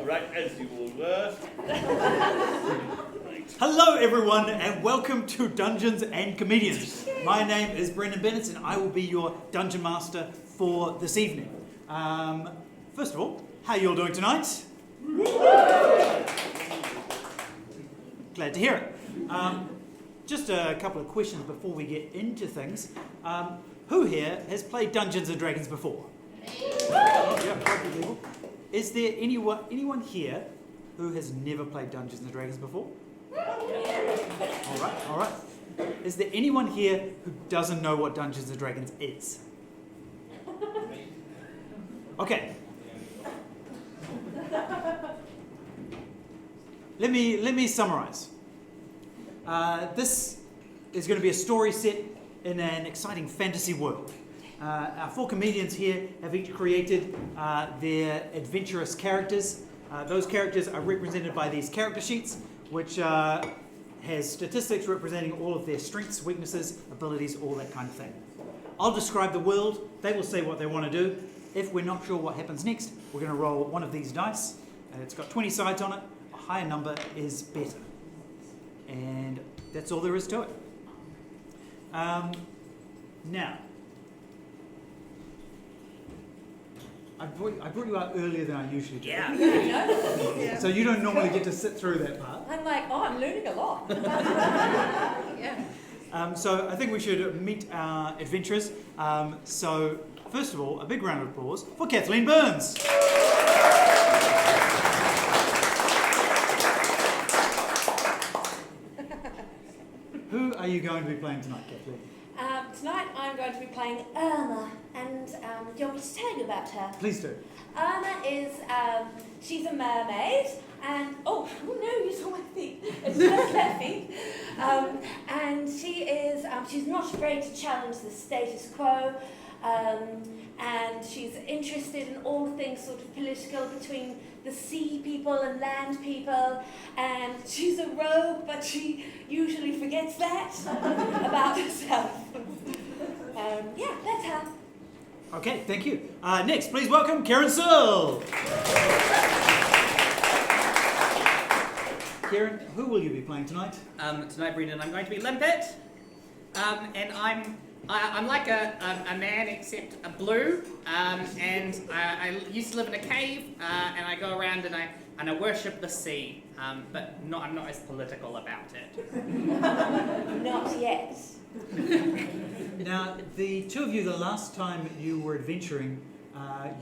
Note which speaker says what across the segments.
Speaker 1: right as you all were.
Speaker 2: Hello everyone and welcome to Dungeons and Comedians. My name is Brendon Bennetts and I will be your Dungeon Master for this evening. First of all, how are you all doing tonight? Glad to hear it. Just a couple of questions before we get into things. Who here has played Dungeons and Dragons before? Yeah, quite a few people. Is there anyone here who has never played Dungeons and Dragons before? All right. Is there anyone here who doesn't know what Dungeons and Dragons is? Okay. Let me summarize. This is going to be a story set in an exciting fantasy world. Our four comedians here have each created their adventurous characters. Those characters are represented by these character sheets, which has statistics representing all of their strengths, weaknesses, abilities, all that kind of thing. I'll describe the world. They will say what they want to do. If we're not sure what happens next, we're going to roll one of these dice. It's got 20 sides on it. A higher number is better. And that's all there is to it. Now, I brought you out earlier than I usually do.
Speaker 3: Yeah.
Speaker 2: So you don't normally get to sit through that part.
Speaker 3: I'm like, I'm learning a lot. Yeah.
Speaker 2: So I think we should meet our adventurers. So first of all, a big round of applause for Kathleen Burns. Who are you going to be playing tonight, Kathleen?
Speaker 3: Tonight I'm going to be playing Irma, and do you want me to tell you about her?
Speaker 2: Please do.
Speaker 3: Irma is, she's a mermaid, and, oh no, you saw my feet. It's just her feet. And she is, she's not afraid to challenge the status quo, and she's interested in all things sort of political between the sea people and land people, and she's a rogue, but she usually forgets that about herself. Yeah, that's her.
Speaker 2: Okay, thank you. Next, please welcome Searle. Ciaran, who will you be playing tonight?
Speaker 4: Tonight, Brendon, I'm going to be Limpet, and I'm like a man except a blue, and I used to live in a cave, and I go around and I worship the sea, but I'm not as political about it.
Speaker 3: Not yet.
Speaker 2: Now, the two of you, the last time you were adventuring,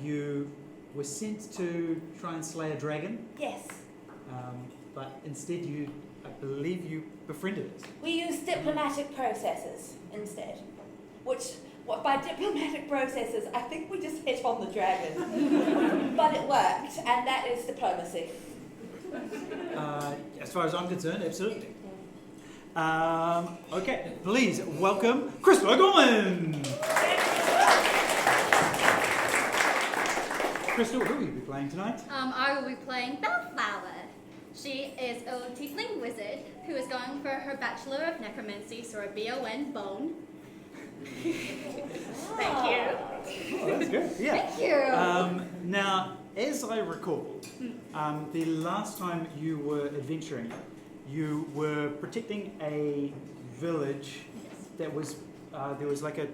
Speaker 2: you were sent to try and slay a dragon.
Speaker 3: Yes.
Speaker 2: But instead I believe you befriended it.
Speaker 3: We used diplomatic processes instead. By diplomatic processes, I think we just hit on the dragon. But it worked, and that is diplomacy.
Speaker 2: As far as I'm concerned, absolutely. Okay, please welcome Krystal. Krystal, who will you be playing tonight?
Speaker 5: I will be playing Belleflower. She is a tiefling wizard who is going for her Bachelor of Necromancy, so a B-O-N, bone. Thank you.
Speaker 2: Oh, that's good. Yeah.
Speaker 5: Thank you.
Speaker 2: Now, as I recall, the last time you were adventuring, you were protecting a village that was, there was like a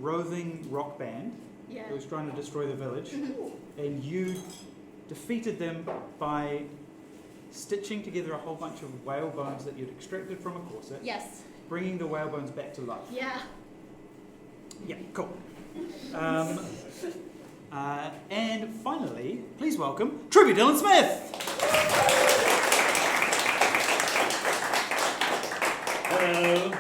Speaker 2: roving rock band that was trying to destroy the village, and you defeated them by stitching together a whole bunch of whale bones that you'd extracted from a corset.
Speaker 5: Yes.
Speaker 2: Bringing the whale bones back to life.
Speaker 5: Yeah.
Speaker 2: Yeah, cool. And finally, please welcome Trubie-Dylan Smith.
Speaker 1: Hello.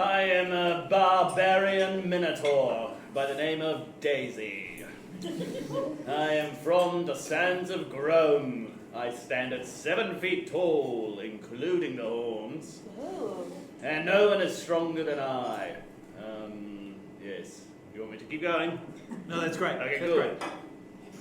Speaker 1: I am a barbarian minotaur by the name of Daisy. I am from the sands of Grome. I stand at 7 feet tall, including the horns.
Speaker 3: Ooh.
Speaker 1: And no one is stronger than I. Yes. You want me to keep going?
Speaker 2: No, that's great.
Speaker 1: Okay,
Speaker 2: that's
Speaker 1: good.
Speaker 2: Great.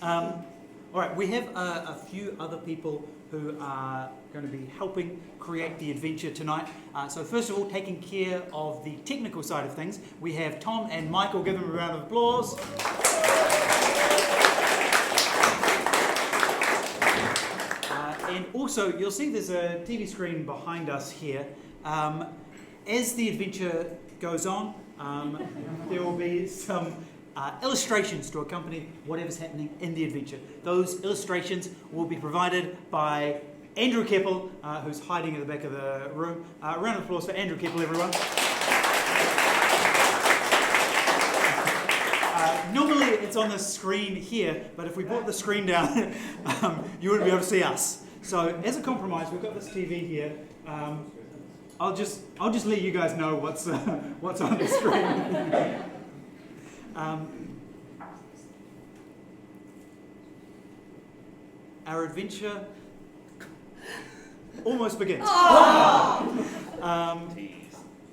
Speaker 2: All right, we have a few other people who are going to be helping create the adventure tonight. So first of all, taking care of the technical side of things, we have Tom and Michael. Give them a round of applause. And also, you'll see there's a TV screen behind us here. As the adventure goes on, there will be some illustrations to accompany whatever's happening in the adventure. Those illustrations will be provided by Andrew Kepple, who's hiding at the back of the room. A round of applause for Andrew Kepple, everyone. Normally it's on the screen here, but if we brought the screen down, you wouldn't be able to see us. So as a compromise, we've got this TV here. I'll just let you guys know what's on the screen. Our adventure almost begins.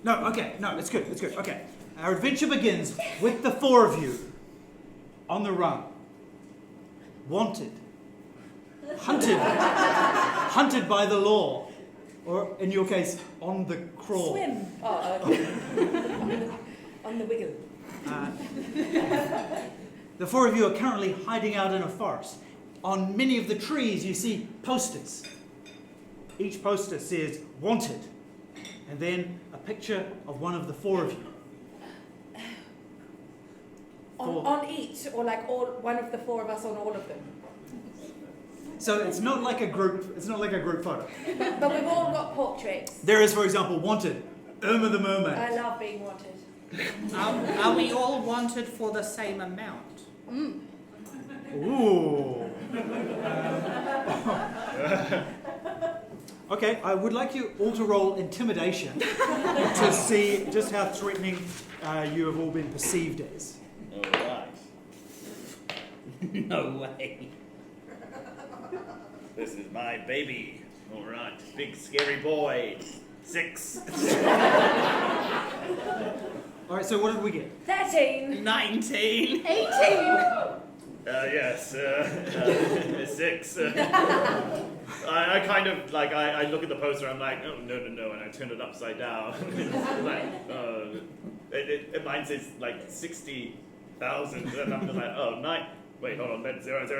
Speaker 2: No, it's good. Okay, our adventure begins with the four of you on the run, wanted, hunted by the law, or in your case, on the crawl.
Speaker 3: Swim. Oh, okay. on the wiggle.
Speaker 2: The four of you are currently hiding out in a forest. On many of the trees you see posters. Each poster says wanted, and then a picture of one of the four of you.
Speaker 3: On each, or like one of the four of us on all of them.
Speaker 2: So it's not like a group photo.
Speaker 3: But we've all got portraits.
Speaker 2: There is, for example, wanted, Irma the Mermaid.
Speaker 3: I love being wanted.
Speaker 4: Are we all wanted for the same amount?
Speaker 2: Ooh. Okay, I would like you all to roll intimidation to see just how threatening you have all been perceived as.
Speaker 1: All right. No way. This is my baby. All right, big scary boy. 6.
Speaker 2: All right, so what did we get?
Speaker 3: 13.
Speaker 4: 19.
Speaker 3: 18.
Speaker 1: Yes, 6. I kind of, like, I look at the poster, I'm like, oh, no, and I turn it upside down. It's like, mine says, like, 60,000, and I'm just like, oh, 9. Wait, hold on, that's 0009.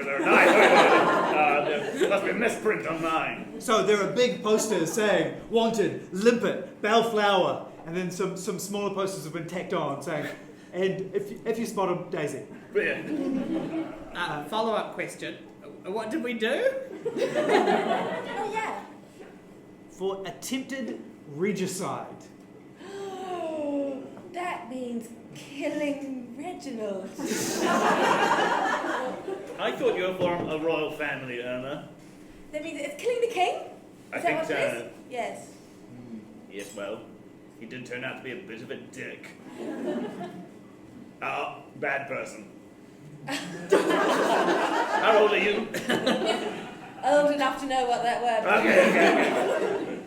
Speaker 1: There must be a misprint on mine.
Speaker 2: So there are big posters saying, wanted, Limpet, Bellflower, and then some smaller posters have been tacked on saying, and if you spot them, Daisy.
Speaker 1: Brilliant.
Speaker 4: Follow-up question. What did we do?
Speaker 3: Oh, yeah.
Speaker 2: For attempted regicide.
Speaker 3: That means killing Reginald.
Speaker 1: I thought you were from a royal family, Irma.
Speaker 3: That means it's killing the king?
Speaker 1: I
Speaker 3: Is that
Speaker 1: think
Speaker 3: what it is? Yes.
Speaker 1: Yes, well, he did turn out to be a bit of a dick. Bad person. How old are you?
Speaker 3: Old enough to know what that word means.
Speaker 1: Okay.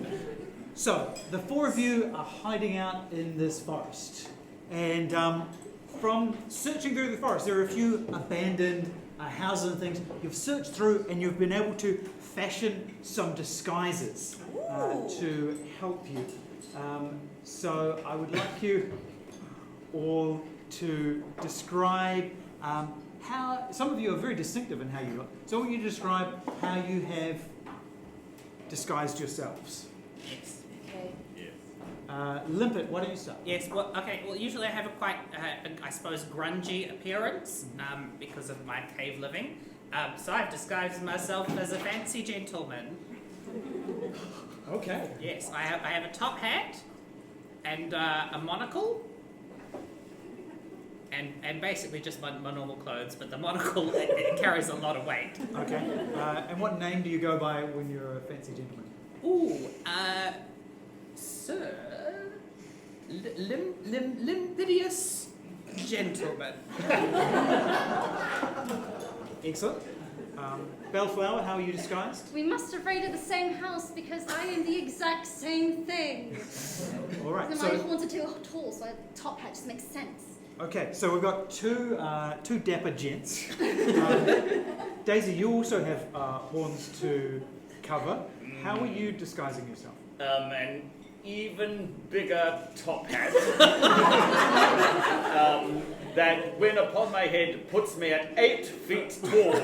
Speaker 2: So, the four of you are hiding out in this forest. And from searching through the forest, there are a few abandoned houses and things. You've searched through and you've been able to fashion some disguises to help you. So, I would like you all to describe how, some of you are very distinctive in how you look. So I want you to describe how you have disguised yourselves.
Speaker 4: Yes.
Speaker 3: Okay.
Speaker 2: Limpet, why don't you start?
Speaker 4: Yes, well, okay, well, usually I have a quite, I suppose, grungy appearance because of my cave living. So I've disguised myself as a fancy gentleman.
Speaker 2: Okay.
Speaker 4: Yes, I have a top hat and a monocle. And basically just my normal clothes, but the monocle, it carries a lot of weight.
Speaker 2: Okay. And what name do you go by when you're a fancy gentleman?
Speaker 4: Ooh, Sir Limpedious Gentleman.
Speaker 2: Excellent. Bellflower, how are you disguised?
Speaker 5: We must have raided the same house because I am the exact same thing.
Speaker 2: All right.
Speaker 5: And
Speaker 2: So,
Speaker 5: I wanted to tall, so a top hat just makes sense.
Speaker 2: okay, so we've got two dapper gents. Daisy, you also have horns to cover. How are you disguising yourself?
Speaker 1: An even bigger top hat that, when upon my head, puts me at 8 feet tall.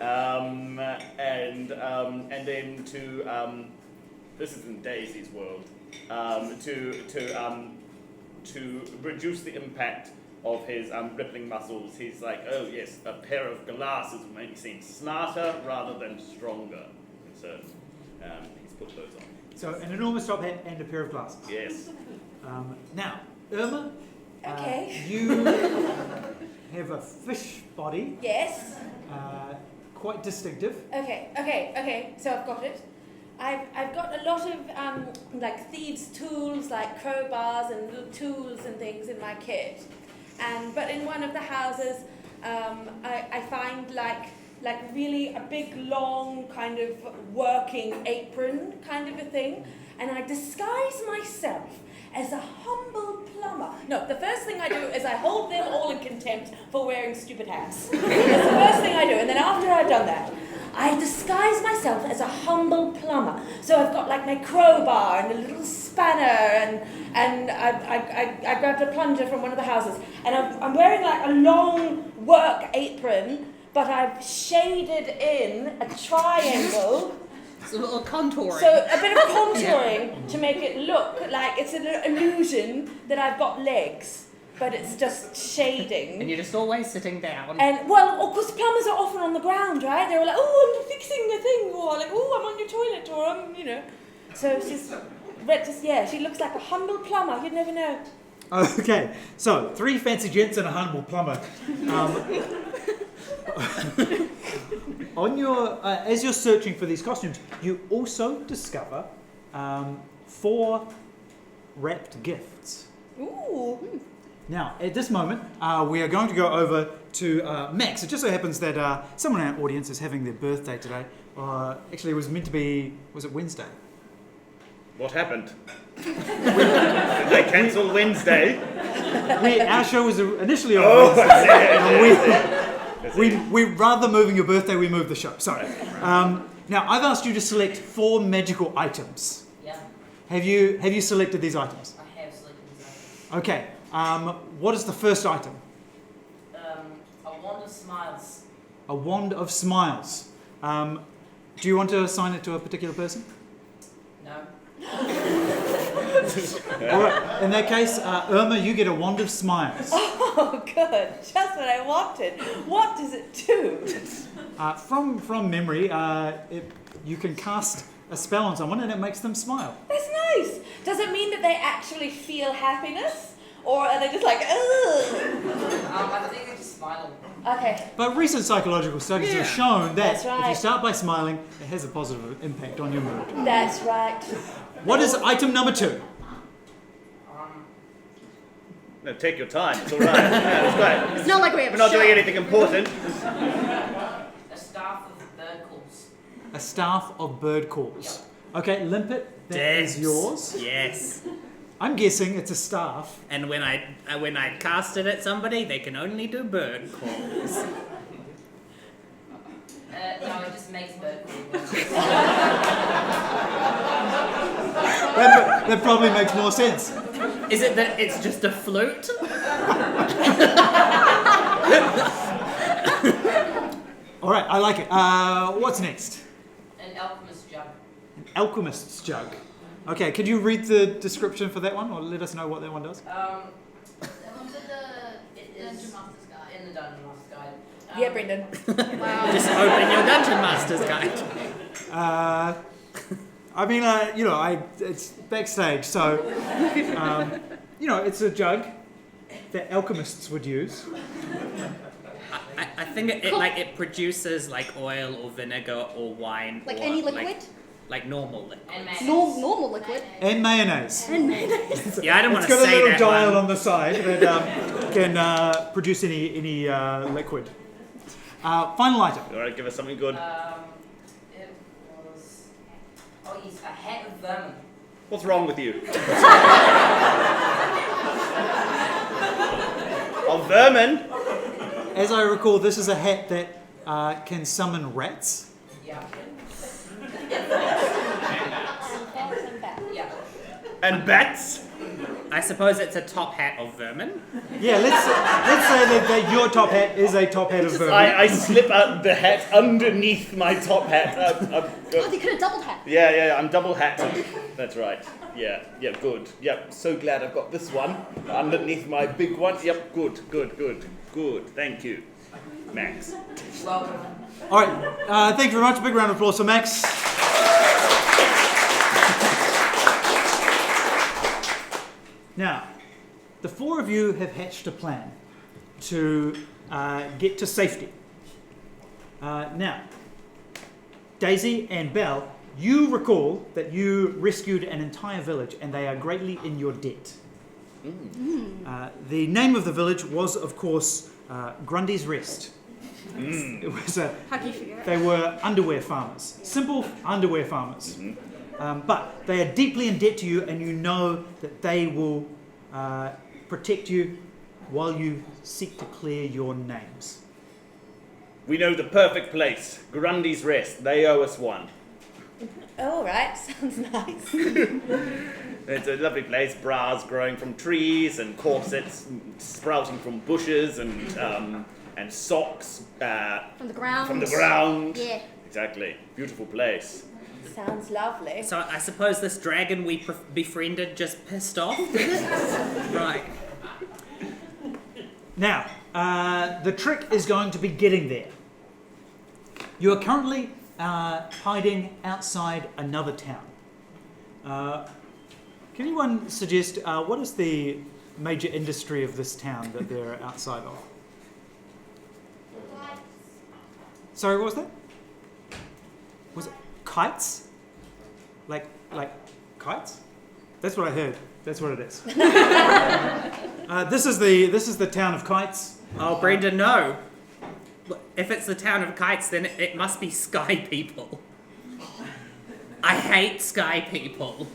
Speaker 1: And and then this is in Daisy's world, to reduce the impact of his rippling muscles. He's like, oh yes, a pair of glasses will make me seem smarter rather than stronger. And so he's put those on.
Speaker 2: So an enormous top hat and a pair of glasses.
Speaker 1: Yes.
Speaker 2: Now, Irma,
Speaker 3: Okay.
Speaker 2: you have a fish body,
Speaker 3: Yes.
Speaker 2: quite distinctive.
Speaker 3: Okay. So I've got it. I've got a lot of like thieves' tools, like crowbars and little tools and things in my kit. But in one of the houses, I find like really a big long kind of working apron kind of a thing, and I disguise myself as a humble plumber. No, the first thing I do is I hold them all in contempt for wearing stupid hats. That's the first thing I do, and then after I've done that, I disguise myself as a humble plumber. So I've got like my crowbar and a little spanner, and I grabbed a plunger from one of the houses, and I'm wearing like a long work apron, but I've shaded in a triangle.
Speaker 4: It's a little contouring.
Speaker 3: So a bit of contouring to make it look like it's an illusion that I've got legs, but it's just shading.
Speaker 4: And you're just always sitting down.
Speaker 3: And, well, of course, plumbers are often on the ground, right? They're like, oh, I'm fixing a thing, or like, oh, I'm on your toilet, or I'm, you know. So she looks like a humble plumber. You'd never know.
Speaker 2: Okay, so 3 fancy gents and a humble plumber. On your, as you're searching for these costumes, you also discover 4 wrapped gifts.
Speaker 3: Ooh.
Speaker 2: Now, at this moment, we are going to go over to Max. It just so happens that someone in our audience is having their birthday today. Actually, it was meant to be, was it Wednesday?
Speaker 1: What happened? Did they cancel Wednesday?
Speaker 2: Our show was initially on
Speaker 1: Oh,
Speaker 2: Wednesday. We rather than moving your birthday, we moved the show. Sorry. Now, I've asked you to select 4 magical items.
Speaker 6: Yeah,
Speaker 2: Have you selected these items?
Speaker 6: I have selected these items.
Speaker 2: Okay. What is the first item?
Speaker 6: A wand of smiles.
Speaker 2: A wand of smiles. Do you want to assign it to a particular person?
Speaker 6: No.
Speaker 2: All right. In that case, Irma, you get a wand of smiles.
Speaker 3: Oh, good. Just what I wanted. What does it do?
Speaker 2: From memory, you can cast a spell on someone and it makes them smile.
Speaker 3: That's nice. Does it mean that they actually feel happiness? Or are they just like, ugh?
Speaker 6: I think they're just smiling.
Speaker 3: Okay.
Speaker 2: But recent psychological studies have shown that
Speaker 3: That's right.
Speaker 2: if you start by smiling, it has a positive impact on your mood.
Speaker 3: That's right.
Speaker 2: What is item number 2?
Speaker 1: No, take your time. It's all right. Yeah, it's great.
Speaker 5: It's not like we have
Speaker 1: We're not
Speaker 5: a show.
Speaker 1: doing anything important.
Speaker 6: A staff of bird calls.
Speaker 2: A staff of bird calls. Okay, Limpet, that is yours.
Speaker 4: Yes.
Speaker 2: I'm guessing it's a staff.
Speaker 4: And when I cast it at somebody, they can only do bird calls.
Speaker 6: No, it just makes bird calls.
Speaker 2: That probably makes more sense.
Speaker 4: Is it that it's just a flute?
Speaker 2: All right, I like it. What's next?
Speaker 6: An alchemist jug.
Speaker 2: An alchemist's jug. Okay, could you read the description for that one, or let us know what that one does?
Speaker 5: That one's in the Dungeon Master's Guide.
Speaker 6: In the Dungeon Master's Guide.
Speaker 3: Yeah, Brendon.
Speaker 5: Wow.
Speaker 4: Just open your Dungeon Master's Guide.
Speaker 2: It's backstage, so, it's a jug that alchemists would use.
Speaker 4: I think it produces like oil or vinegar or wine.
Speaker 5: Like
Speaker 4: or,
Speaker 5: any liquid?
Speaker 4: Like normal liquid.
Speaker 6: And mayonnaise.
Speaker 5: Normal liquid.
Speaker 2: And mayonnaise.
Speaker 5: And mayonnaise.
Speaker 4: Yeah, I don't want
Speaker 2: It's
Speaker 4: to
Speaker 2: got a
Speaker 4: say
Speaker 2: little
Speaker 4: that
Speaker 2: dial
Speaker 4: one.
Speaker 2: on the side that can produce any liquid. Final item.
Speaker 1: All right, give us something good.
Speaker 6: It was... Oh, yes, a hat of vermin.
Speaker 1: What's wrong with you? Of vermin?
Speaker 2: As I recall, this is a hat that can summon rats.
Speaker 6: Yeah.
Speaker 3: And
Speaker 6: Yeah.
Speaker 1: And bats?
Speaker 4: I suppose it's a top hat of vermin.
Speaker 2: Yeah, let's say that your top hat is a top hat of vermin.
Speaker 1: I slip out the hat underneath my top hat.
Speaker 5: Oh, they could have doubled hat.
Speaker 1: Yeah, I'm double hatted. That's right. Yeah, good. Yep, so glad I've got this one underneath my big one. Yep, good. Thank you, Max.
Speaker 6: Welcome.
Speaker 2: All right, thank you very much. Big round of applause for Max. Now, the four of you have hatched a plan to get to safety. Now, Daisy and Belle, you recall that you rescued an entire village and they are greatly in your debt. The name of the village was, of course, Grundy's Rest. It was
Speaker 5: How can you figure it?
Speaker 2: they were underwear farmers, simple underwear farmers. But they are deeply in debt to you, and you know that they will protect you while you seek to clear your names.
Speaker 1: We know the perfect place, Grundy's Rest. They owe us one.
Speaker 3: All right, sounds nice.
Speaker 1: It's a lovely place, bras growing from trees and corsets sprouting from bushes and socks
Speaker 5: From the ground.
Speaker 1: from the ground.
Speaker 5: Yeah.
Speaker 1: Exactly. Beautiful place.
Speaker 3: Sounds lovely.
Speaker 4: So I suppose this dragon we befriended just pissed off. Right.
Speaker 2: Now, the trick is going to be getting there. You are currently hiding outside another town. Can anyone suggest what is the major industry of this town that they're outside of? Sorry, what was that? Was it kites? Like kites? That's what I heard. That's what it is. This is the town of Kites.
Speaker 4: Oh, Brendon, no. If it's the town of kites, then it must be sky people. I hate sky people.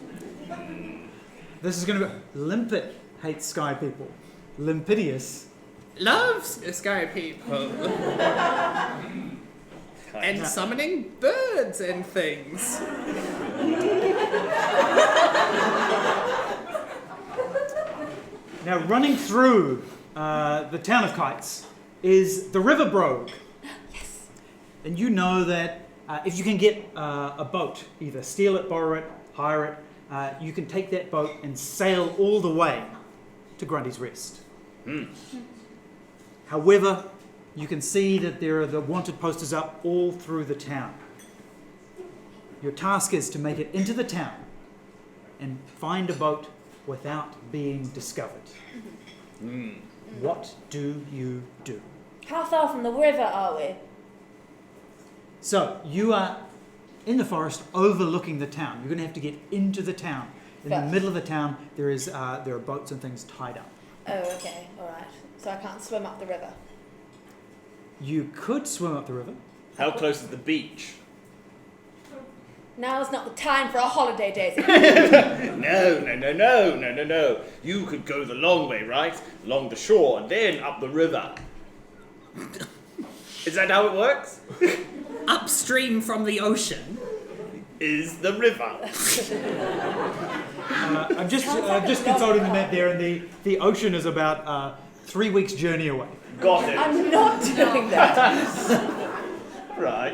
Speaker 2: This is going to be Limpet hates sky people. Limpetius.
Speaker 4: Loves sky people. And summoning birds and things.
Speaker 2: Now, running through the town of Kites is the River Brogue.
Speaker 3: Yes.
Speaker 2: And you know that if you can get a boat, either steal it, borrow it, hire it, you can take that boat and sail all the way to Grundy's Rest. However, you can see that there are the wanted posters up all through the town. Your task is to make it into the town and find a boat without being discovered. What do you do?
Speaker 3: How far from the river are we?
Speaker 2: So, you are in the forest overlooking the town. You're going to have to get into the town. In the
Speaker 3: First.
Speaker 2: middle of the town, there are boats and things tied up.
Speaker 3: Oh, okay, all right. So I can't swim up the river.
Speaker 2: You could swim up the river.
Speaker 1: How close is the beach?
Speaker 3: Now is not the time for a holiday, Daisy.
Speaker 1: No. You could go the long way, right? Along the shore and then up the river. Is that how it works?
Speaker 4: Upstream from the ocean.
Speaker 1: Is the river.
Speaker 2: I'm just consulting the map there, and the ocean is about 3 weeks' journey away.
Speaker 1: Got it.
Speaker 3: I'm not doing that.
Speaker 1: Right.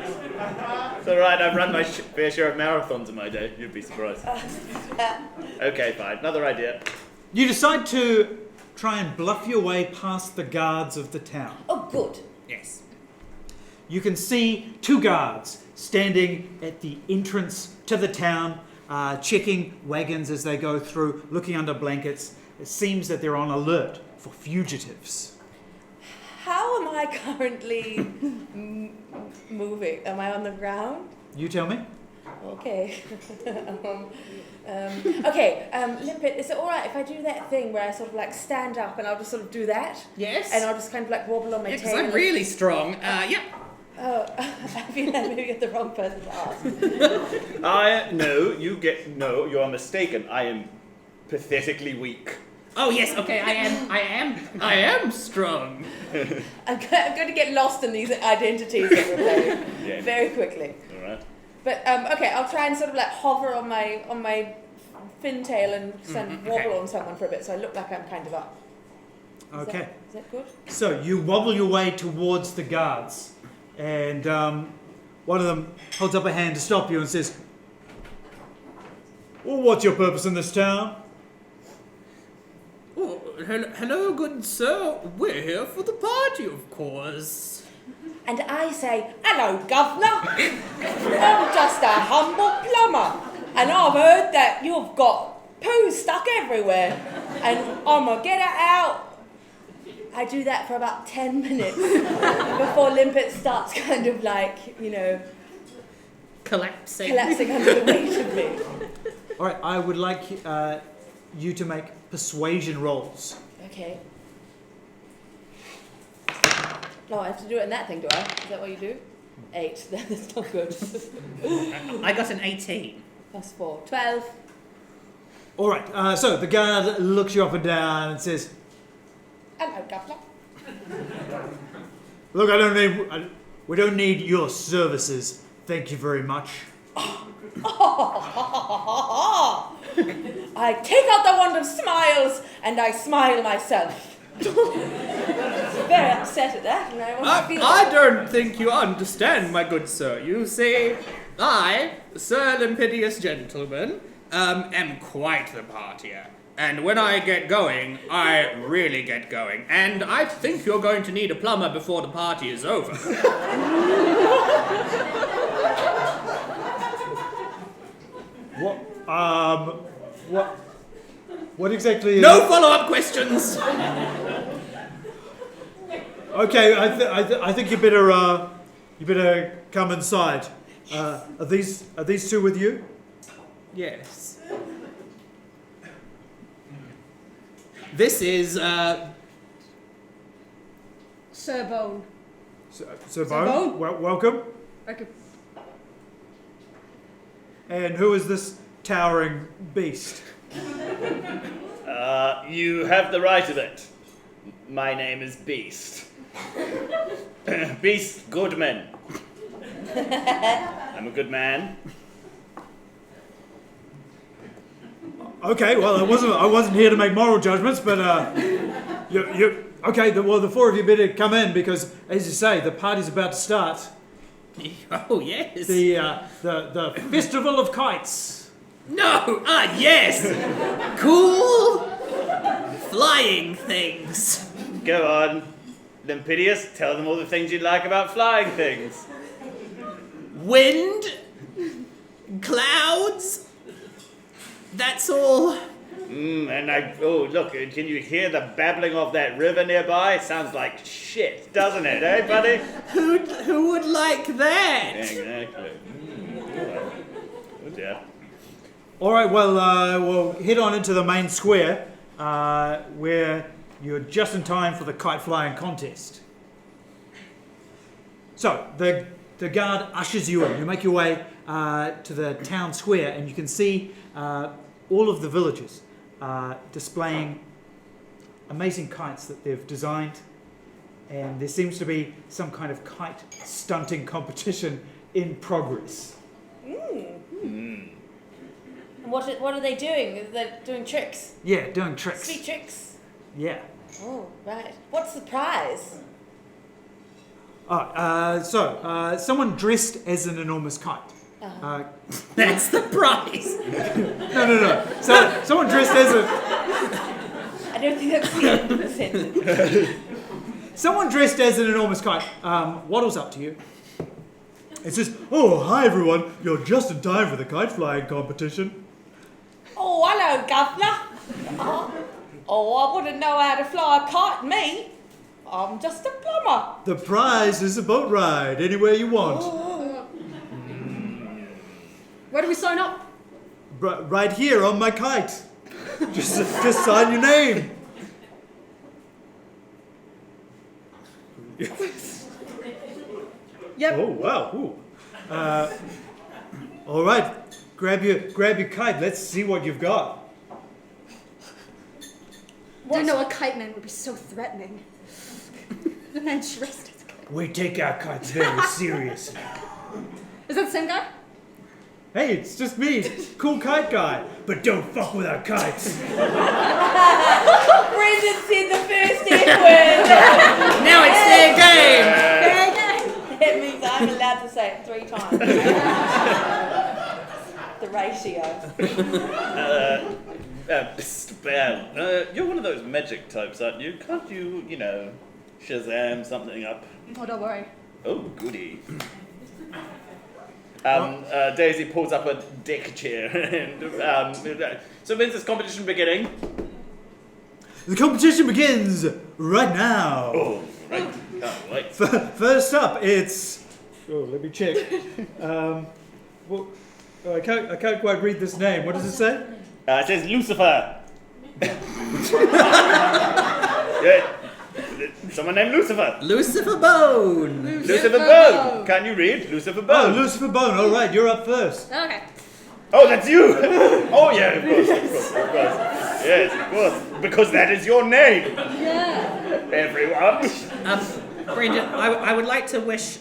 Speaker 1: It's alright, I've run my fair share of marathons in my day. You'd be surprised. Okay, fine. Another idea.
Speaker 2: You decide to try and bluff your way past the guards of the town.
Speaker 3: Oh, good.
Speaker 4: Yes.
Speaker 2: You can see 2 guards standing at the entrance to the town, checking wagons as they go through, looking under blankets. It seems that they're on alert for fugitives.
Speaker 3: How am I currently moving? Am I on the ground?
Speaker 2: You tell me.
Speaker 3: Okay. Okay, Limpet, is it all right if I do that thing where I sort of like stand up and I'll just sort of do that?
Speaker 4: Yes.
Speaker 3: And I'll just kind of like wobble on my
Speaker 4: Because
Speaker 3: tail.
Speaker 4: I'm
Speaker 3: and-
Speaker 4: really strong. Yeah.
Speaker 3: Oh, I feel like maybe you're the wrong person to ask.
Speaker 1: No, you are mistaken. I am pathetically weak.
Speaker 4: Oh yes. Okay. I am strong.
Speaker 3: I'm going to get lost in these identities that we're playing
Speaker 1: Yeah.
Speaker 3: very quickly.
Speaker 1: Alright.
Speaker 3: But okay, I'll try and sort of like hover on my fintail and wobble on someone for a bit, so I look like I'm kind of up.
Speaker 2: Okay.
Speaker 3: Is that good?
Speaker 2: So you wobble your way towards the guards, and one of them holds up a hand to stop you and says, "Well, what's your purpose in this town?"
Speaker 7: Oh, hello, good sir. We're here for the party, of course.
Speaker 3: And I say, "Hello, governor. I'm just a humble plumber, and I've heard that you've got poo stuck everywhere, and I'm gonna get it out." I do that for about 10 minutes before Limpet starts kind of like,
Speaker 4: Collapsing.
Speaker 3: under the weight of me.
Speaker 2: All right, I would like you to make persuasion rolls.
Speaker 3: Okay. No, I have to do it in that thing, do I? Is that what you do? 8. That's not good.
Speaker 4: I got an 18.
Speaker 3: Plus 4. 12.
Speaker 2: All right, so the guard looks you up and down and says,
Speaker 3: Hello, governor.
Speaker 2: "Look, we don't need your services. Thank you very much."
Speaker 3: I take out the wand of smiles and I smile myself. Very upset at that, and I want to feel.
Speaker 7: I don't think you understand, my good sir. You see, I, Sir Limpedious Gentleman, am quite the partier. And when I get going, I really get going. And I think you're going to need a plumber before the party is over.
Speaker 2: What exactly?
Speaker 7: No follow-up questions.
Speaker 2: Okay, I think you better come inside. Are these two with you?
Speaker 7: Yes. This is,
Speaker 8: Sir Bone.
Speaker 2: Sir Bone, welcome.
Speaker 8: Okay.
Speaker 2: And who is this towering beast?
Speaker 1: You have the right of it. My name is Beast. Beast Goodman. I'm a good man.
Speaker 2: Okay, well, I wasn't here to make moral judgments, but okay. The four of you better come in because, as you say, the party's about to start.
Speaker 7: oh yes.
Speaker 2: The Festival of Kites.
Speaker 7: No! Ah, yes! Cool flying things.
Speaker 1: Go on. Limpedious, tell them all the things you like about flying things.
Speaker 7: Wind, clouds, that's all.
Speaker 1: Look, can you hear the babbling of that river nearby? It sounds like shit, doesn't it, eh, buddy?
Speaker 7: Who would like that?
Speaker 1: Exactly. Oh dear.
Speaker 2: All right, well, we'll head on into the main square, where you're just in time for the kite flying contest. So, the guard ushers you in. You make your way to the town square, and you can see all of the villagers displaying amazing kites that they've designed. And there seems to be some kind of kite stunting competition in progress.
Speaker 3: What are they doing? They're doing tricks.
Speaker 2: Yeah, doing tricks.
Speaker 3: Sweet tricks.
Speaker 2: Yeah.
Speaker 3: Oh, right. What's the prize?
Speaker 2: So someone dressed as an enormous kite.
Speaker 7: That's the prize.
Speaker 2: No. So someone dressed as a.
Speaker 3: I don't think that's the end of the sentence.
Speaker 2: Someone dressed as an enormous kite waddles up to you. It says, "Oh, hi everyone! You're just in time for the kite flying competition."
Speaker 3: Oh, hello, governor. I wouldn't know how to fly a kite, me. I'm just a plumber.
Speaker 2: The prize is a boat ride anywhere you want.
Speaker 8: Where do we sign up?
Speaker 2: Right here on my kite. Just sign your name.
Speaker 8: Yep.
Speaker 2: Oh wow! Ooh. All right, grab your kite. Let's see what you've got.
Speaker 8: I didn't know a kite man would be so threatening. The man dressed as a kite.
Speaker 2: We take our kites very seriously.
Speaker 8: Is that the same guy?
Speaker 2: Hey, it's just me, cool kite guy. But don't fuck with our kites.
Speaker 3: Brendon said the first F word.
Speaker 4: Now it's their game.
Speaker 3: That means I'm allowed to say it 3 times. The ratio.
Speaker 1: Belle, you're one of those magic types, aren't you? Can't you, Shazam something up?
Speaker 8: Oh, don't worry.
Speaker 1: Oh, goody. Daisy pulls up a deck chair and so when's this competition beginning?
Speaker 2: The competition begins right now.
Speaker 1: Oh, right. Can't wait.
Speaker 2: First up, it's. Oh, let me check. Well, I can't quite read this name. What does it say?
Speaker 1: It says Lucifer. Yeah. Someone named Lucifer.
Speaker 4: Lucifer Bone.
Speaker 1: Lucifer Bone. Can you read? Lucifer
Speaker 2: Oh,
Speaker 1: Bone.
Speaker 2: Lucifer Bone. All right, you're up first.
Speaker 8: Okay.
Speaker 1: Oh, that's you. Oh, yeah, of course. Yes, of course. Because that is your name.
Speaker 8: Yeah.
Speaker 1: Everyone.
Speaker 4: Brendon, I would like to wish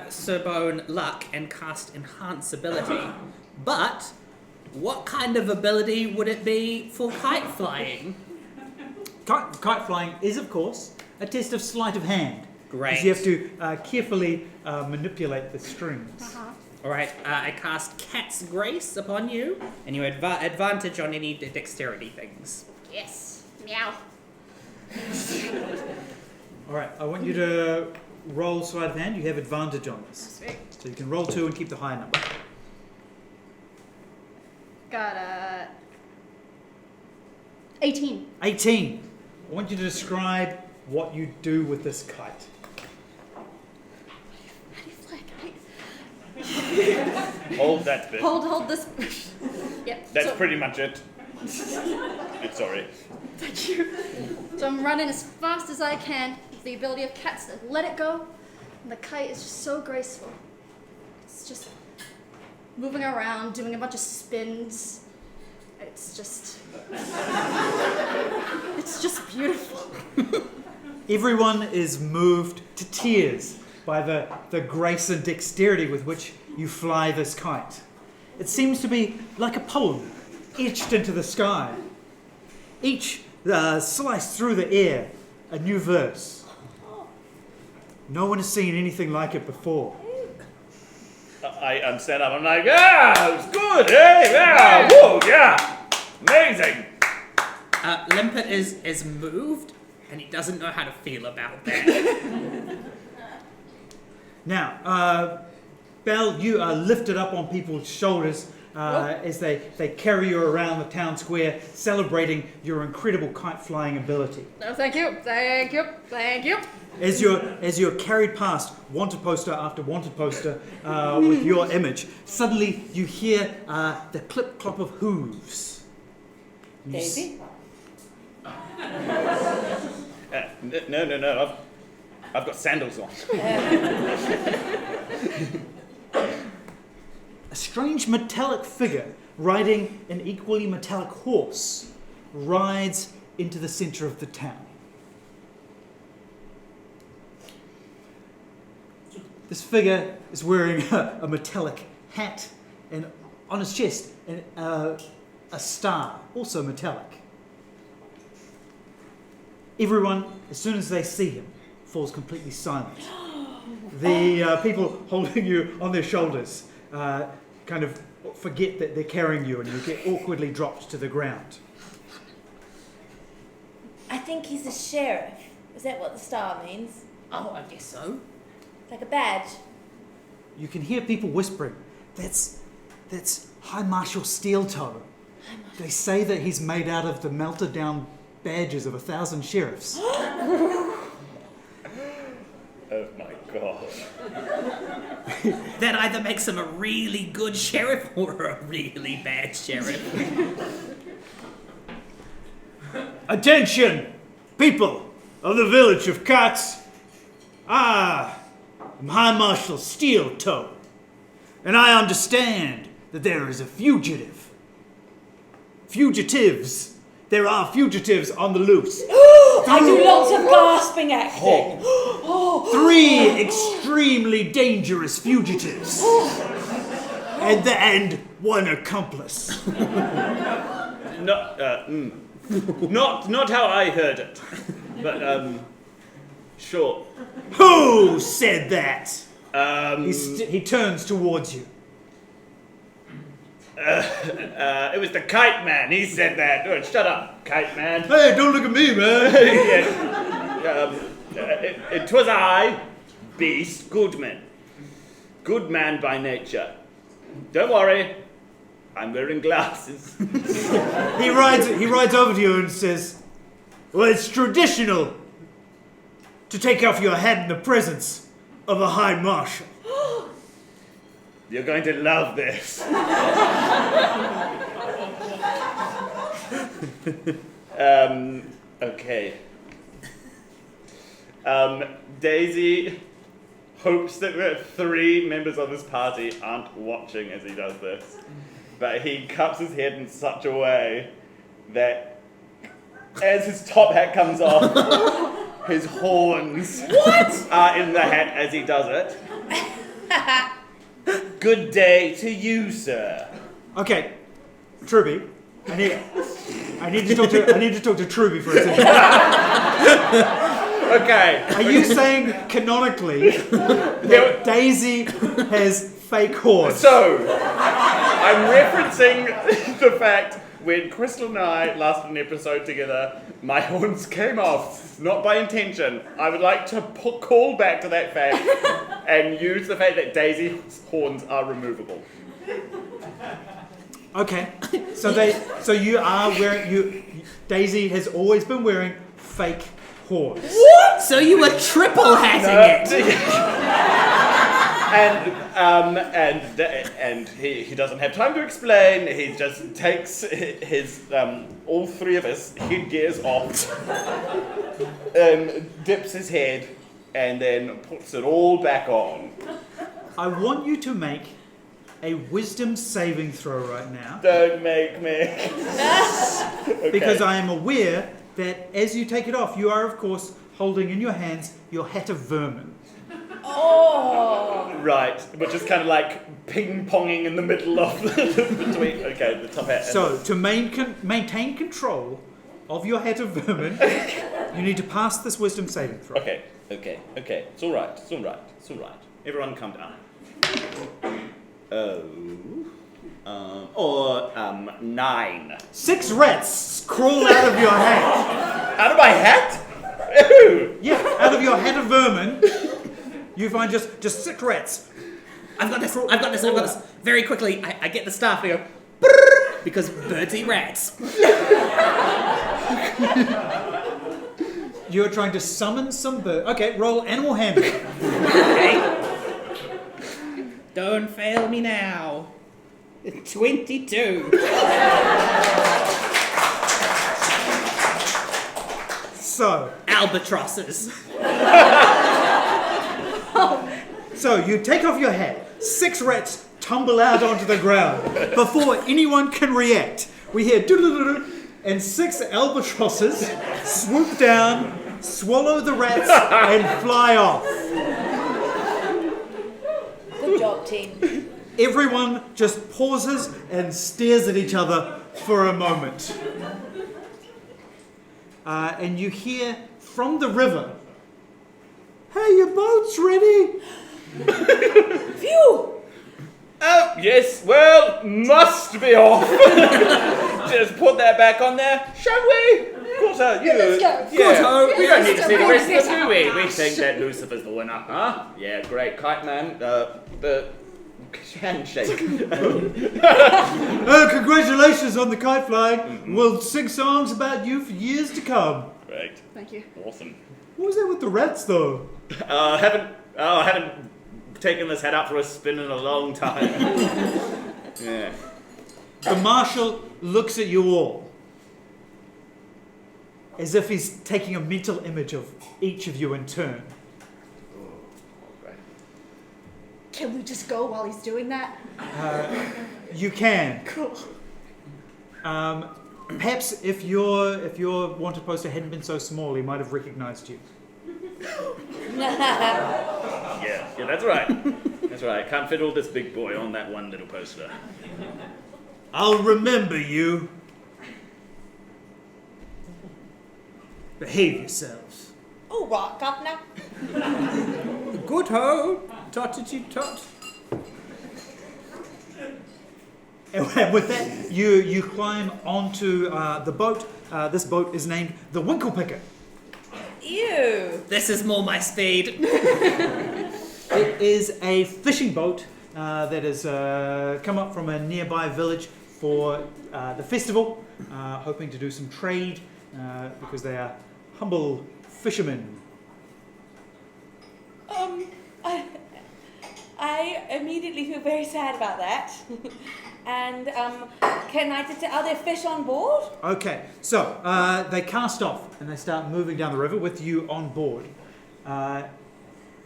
Speaker 4: Sir Bone luck and cast Enhance ability, but what kind of ability would it be for kite flying?
Speaker 2: Kite flying is, of course, a test of sleight of hand.
Speaker 4: Great.
Speaker 2: Because you have to carefully manipulate the strings.
Speaker 4: All right, I cast Cat's Grace upon you, and you have advantage on any dexterity things.
Speaker 5: Yes. Meow.
Speaker 2: All right, I want you to roll sleight of hand. You have advantage on this.
Speaker 8: Sweet.
Speaker 2: So you can roll 2 and keep the high number.
Speaker 8: Got 18.
Speaker 2: 18. I want you to describe what you do with this kite.
Speaker 8: How do you fly a kite?
Speaker 1: Hold that bit.
Speaker 8: Hold this. Yep.
Speaker 1: That's pretty much it. Sorry.
Speaker 8: Thank you. So I'm running as fast as I can with the ability of cats to let it go. And the kite is just so graceful. It's just moving around, doing a bunch of spins. It's just beautiful.
Speaker 2: Everyone is moved to tears by the grace and dexterity with which you fly this kite. It seems to be like a poem etched into the sky. Each sliced through the air, a new verse. No one has seen anything like it before.
Speaker 1: I stand up. I'm like, it was good. Hey, yeah, whoa, yeah, amazing.
Speaker 4: Limpet is moved, and he doesn't know how to feel about that.
Speaker 2: Now, Belle, you are lifted up on people's shoulders as they carry you around the town square, celebrating your incredible kite flying ability.
Speaker 8: No, thank you. Thank you. Thank you.
Speaker 2: As you're carried past wanted poster after wanted poster with your image, suddenly you hear the clip-clop of hooves.
Speaker 3: Daisy?
Speaker 1: No. I've got sandals on.
Speaker 2: A strange metallic figure riding an equally metallic horse rides into the center of the town. This figure is wearing a metallic hat and on his chest a star, also metallic. Everyone, as soon as they see him, falls completely silent. The people holding you on their shoulders kind of forget that they're carrying you and you get awkwardly dropped to the ground.
Speaker 3: I think he's a sheriff. Is that what the star means?
Speaker 4: Oh, I guess so.
Speaker 3: Like a badge?
Speaker 2: You can hear people whispering, that's High Marshal Steeltoe. They say that he's made out of the melted down badges of 1,000 sheriffs.
Speaker 1: Oh my god.
Speaker 4: That either makes him a really good sheriff or a really bad sheriff.
Speaker 2: Attention, people of the village of Kites. I'm High Marshal Steeltoe, and I understand that there is a fugitive. Fugitives. There are fugitives on the loose.
Speaker 3: I do lots of gasping acting.
Speaker 2: 3 extremely dangerous fugitives. And the end, one accomplice.
Speaker 1: Not how I heard it. But, sure.
Speaker 2: Who said that? He turns towards you.
Speaker 1: It was the Kite Man. He said that. Oh, shut up, Kite Man.
Speaker 2: Hey, don't look at me, man.
Speaker 1: It was I, Beast Goodman. Good man by nature. Don't worry, I'm wearing glasses.
Speaker 2: He rides over to you and says, well, it's traditional to take off your hat in the presence of a high marshal.
Speaker 1: You're going to love this. Okay. Daisy hopes that the 3 members of his party aren't watching as he does this. But he cups his head in such a way that as his top hat comes off, his horns are in the hat as he does it. Good day to you, sir.
Speaker 2: Okay, Trubie, I need to talk to Trubie for a second.
Speaker 1: Okay.
Speaker 2: Are you saying canonically that Daisy has fake horns?
Speaker 1: So, I'm referencing the fact when Krystal and I last did an episode together, my horns came off, not by intention. I would like to call back to that fact and use the fact that Daisy's horns are removable.
Speaker 2: Okay, so you are wearing Daisy has always been wearing fake horns.
Speaker 4: What? So you were triple hatting it.
Speaker 1: And he doesn't have time to explain. He just takes his all 3 of his headgears off, dips his head, and then puts it all back on.
Speaker 2: I want you to make a wisdom saving throw right now.
Speaker 1: Don't make me. Okay.
Speaker 2: Because I am aware that as you take it off, you are of course holding in your hands your hat of vermin.
Speaker 3: Oh.
Speaker 1: Right, which is kind of like ping-ponging in the middle of between. Okay, the top hat.
Speaker 2: So, to maintain control of your hat of vermin, you need to pass this wisdom saving throw.
Speaker 1: Okay. It's all right. Everyone calm down. 9.
Speaker 2: 6 rats crawl out of your hat.
Speaker 1: Out of my hat? Ew.
Speaker 2: Yeah, out of your hat of vermin. You find just 6 rats.
Speaker 4: I've got this. Very quickly, I get the staff and I go, brrr, because birds eat rats.
Speaker 2: You're trying to summon some bird. Okay, roll animal handling.
Speaker 4: Okay. Don't fail me now. 22.
Speaker 2: So,
Speaker 4: Albatrosses.
Speaker 2: So you take off your hat. 6 rats tumble out onto the ground. Before anyone can react, we hear doo-doo-doo-doo, and 6 albatrosses swoop down, swallow the rats, and fly off.
Speaker 3: Good job, team.
Speaker 2: Everyone just pauses and stares at each other for a moment. And you hear from the river, "Hey, your boat's ready."
Speaker 3: Phew!
Speaker 1: Oh, yes, well, must be off. Just put that back on there, shall we? Gorto, you.
Speaker 8: Let's go.
Speaker 1: Yeah, we don't need to
Speaker 8: Let's
Speaker 1: see the
Speaker 8: go.
Speaker 1: rest of it, do we? We think that Lucifer's the winner, huh? Yeah, great. Kite Man, the handshake.
Speaker 2: Congratulations on the kite flying. Mm-hmm. We'll sing songs about you for years to come.
Speaker 1: Great.
Speaker 8: Thank you.
Speaker 1: Awesome.
Speaker 2: What was that with the rats, though?
Speaker 1: I haven't taken this hat out for a spin in a long time. Yeah.
Speaker 2: The marshal looks at you all as if he's taking a mental image of each of you in turn.
Speaker 8: Can we just go while he's doing that?
Speaker 2: You can.
Speaker 8: Cool.
Speaker 2: Perhaps if your wanted poster hadn't been so small, he might have recognized you.
Speaker 1: Yeah, that's right. That's right. Can't fit all this big boy on that one little poster.
Speaker 2: I'll remember you. Behave yourselves.
Speaker 3: All right, Governor.
Speaker 7: Good ho, tottity tot.
Speaker 2: And with that, you climb onto the boat. This boat is named the Winkle Picker.
Speaker 3: Ew.
Speaker 4: This is more my speed.
Speaker 2: It is a fishing boat that has come up from a nearby village for the festival, hoping to do some trade because they are humble fishermen.
Speaker 3: I immediately feel very sad about that. And are there fish on board?
Speaker 2: Okay, so they cast off and they start moving down the river with you on board.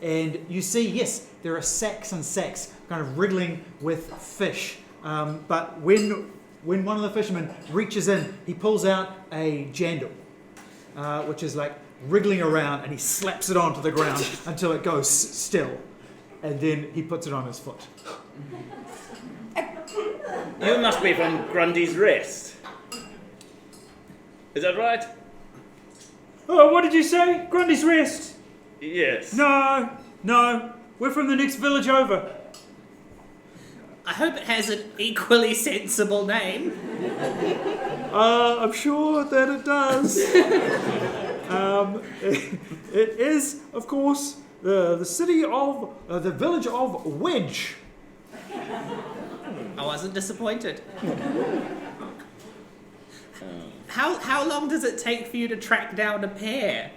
Speaker 2: And you see, yes, there are sacks and sacks kind of wriggling with fish. But when one of the fishermen reaches in, he pulls out a jandal, which is like wriggling around, and he slaps it onto the ground until it goes still. And then he puts it on his foot.
Speaker 1: You must be from Grundy's Rest. Is that right?
Speaker 2: Oh, what did you say? Grundy's Rest?
Speaker 1: Yes.
Speaker 2: No. We're from the next village over.
Speaker 4: I hope it has an equally sensible name.
Speaker 2: I'm sure that it does. It is, of course, the city of the village of Wedge.
Speaker 4: I wasn't disappointed. How long does it take for you to track down a pear?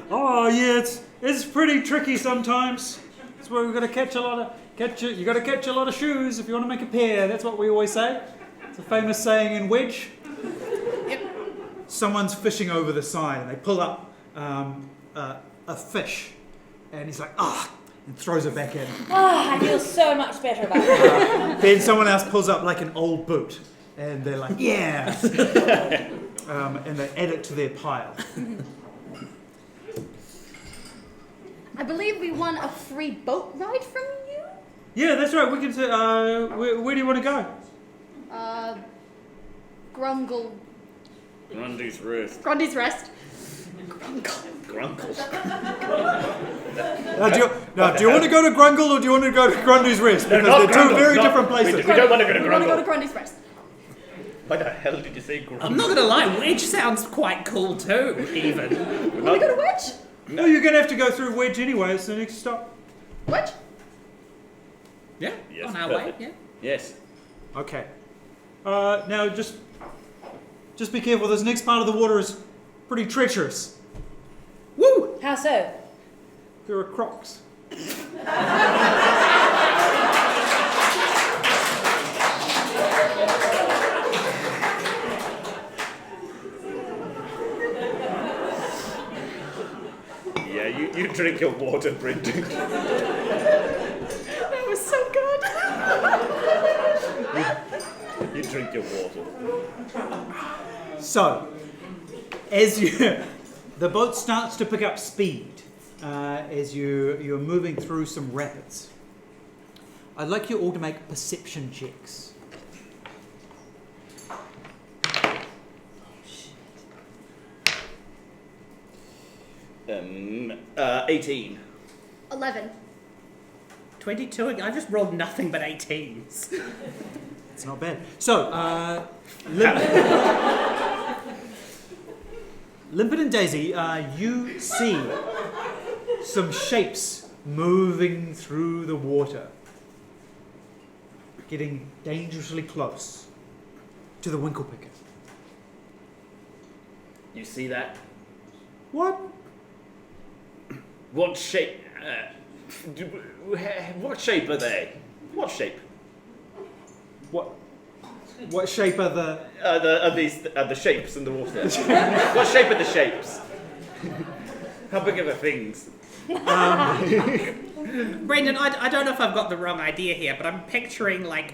Speaker 2: Oh yeah, it's pretty tricky sometimes. That's where we've got to you got to catch a lot of shoes if you want to make a pair. That's what we always say. It's a famous saying in Wedge.
Speaker 4: Yep.
Speaker 2: Someone's fishing over the side and they pull up a fish, and he's like, and throws it back in.
Speaker 3: I feel so much better about that.
Speaker 2: Then someone else pulls up like an old boot, and they're like, yeah, and they add it to their pile.
Speaker 8: I believe we won a free boat ride from you?
Speaker 2: Yeah, that's right. We can say, where do you want to go?
Speaker 8: Grungle.
Speaker 1: Grundy's Rest.
Speaker 8: Grundy's Rest.
Speaker 1: Grunkle.
Speaker 2: Do you want to go to Grungle or do you want to go to Grundy's Rest? Because they're two very different places.
Speaker 1: We don't want to go to
Speaker 8: We want to go to
Speaker 1: Grungle.
Speaker 8: Grundy's Rest.
Speaker 1: Why the hell did you say Grungle?
Speaker 4: I'm not gonna lie, Wedge sounds quite cool too, even.
Speaker 8: Want to go to Wedge?
Speaker 2: No, you're going to have to go through Wedge anyway. It's the next stop.
Speaker 8: Wedge?
Speaker 4: Yeah,
Speaker 1: Yes,
Speaker 4: on our way,
Speaker 1: perfect.
Speaker 4: yeah.
Speaker 1: Yes.
Speaker 2: Okay. Now just be careful. This next part of the water is pretty treacherous.
Speaker 4: Woo!
Speaker 3: How so?
Speaker 2: There are crocs.
Speaker 1: Yeah, you drink your water, Brendon.
Speaker 8: That was so good.
Speaker 1: You drink your water.
Speaker 2: So, as the boat starts to pick up speed as you're moving through some rapids. I'd like you all to make perception checks.
Speaker 1: Um, 18.
Speaker 8: 11.
Speaker 4: 22, I just rolled nothing but 18s.
Speaker 2: It's not bad. So, Limpet and Daisy, you see some shapes moving through the water, getting dangerously close to the Winkle Picker.
Speaker 1: You see that?
Speaker 2: What?
Speaker 1: What shape? What shape are they? What shape?
Speaker 2: What shape are the...
Speaker 1: Are the shapes in the water? What shape are the shapes? How big are the things?
Speaker 4: Brendon, I don't know if I've got the wrong idea here, but I'm picturing like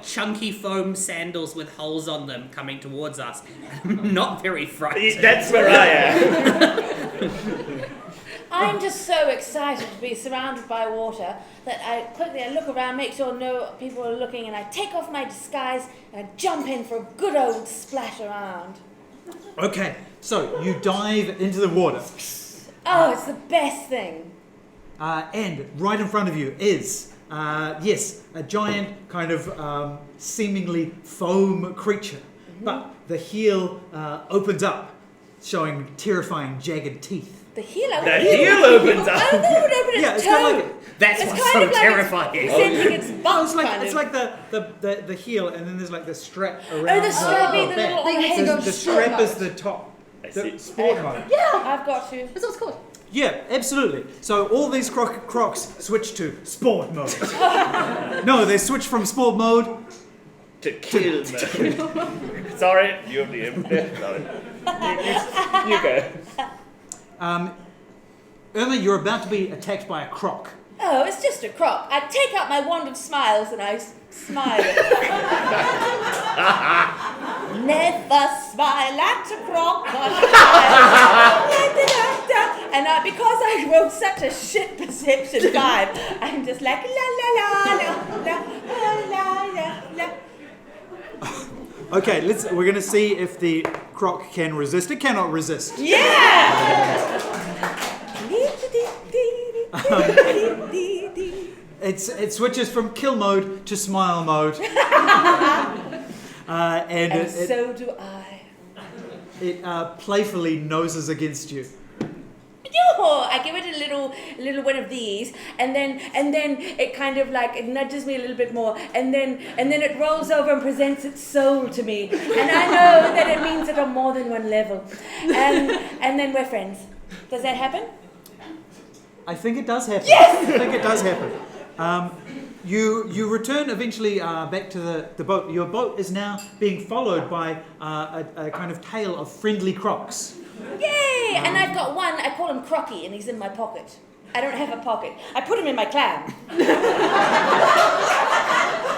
Speaker 4: chunky foam sandals with holes on them coming towards us. I'm not very frightened.
Speaker 1: That's where I am.
Speaker 3: I'm just so excited to be surrounded by water that I look around, make sure no people are looking, and I take off my disguise and I jump in for a good old splash around.
Speaker 2: Okay, so you dive into the water.
Speaker 3: Oh, it's the best thing.
Speaker 2: And right in front of you is, yes, a giant kind of seemingly foam creature. But the heel opens up, showing terrifying jagged teeth.
Speaker 3: The heel
Speaker 1: The heel opens up.
Speaker 3: Oh, no, it would open its
Speaker 2: Yeah, it's
Speaker 3: toe.
Speaker 2: kind of like
Speaker 4: That's
Speaker 3: It's
Speaker 4: what's
Speaker 3: kind
Speaker 4: so
Speaker 3: of like
Speaker 4: terrifying.
Speaker 3: presenting its butt,
Speaker 2: it's like the heel, and then there's like the strap around.
Speaker 3: Oh, the strapy, the
Speaker 2: back.
Speaker 3: little
Speaker 8: The head
Speaker 2: So
Speaker 8: of
Speaker 2: the
Speaker 8: sport
Speaker 2: strap is
Speaker 8: mode.
Speaker 2: the top.
Speaker 1: I
Speaker 2: The
Speaker 1: see.
Speaker 2: sport mode.
Speaker 3: Yeah, I've got to.
Speaker 8: That's what it's called.
Speaker 2: Yeah, absolutely. So all these crocs switch to sport mode. No, they switch from sport mode.
Speaker 1: To kill mode. Sorry, you have the Sorry. You go.
Speaker 2: Irma, you're about to be attacked by a croc.
Speaker 3: Oh, it's just a croc. I take out my wand of smiles and I smile. Never smile at a croc. And because I wrote such a shit perception vibe, I'm just like la la la la la la la la.
Speaker 2: Okay, we're going to see if the croc can resist. It cannot resist.
Speaker 3: Yeah!
Speaker 2: It switches from kill mode to smile mode. And
Speaker 3: so do I.
Speaker 2: it playfully noses against you.
Speaker 3: I give it a little one of these, and then it kind of like it nudges me a little bit more, and then it rolls over and presents its soul to me, and I know that it means it on more than one level, and then we're friends. Does that happen?
Speaker 2: I think it does happen.
Speaker 3: Yes!
Speaker 2: I think it does happen. You return eventually back to the boat. Your boat is now being followed by a kind of tail of friendly crocs.
Speaker 3: Yay! And I've got one. I call him Crocky, and he's in my pocket. I don't have a pocket. I put him in my clam.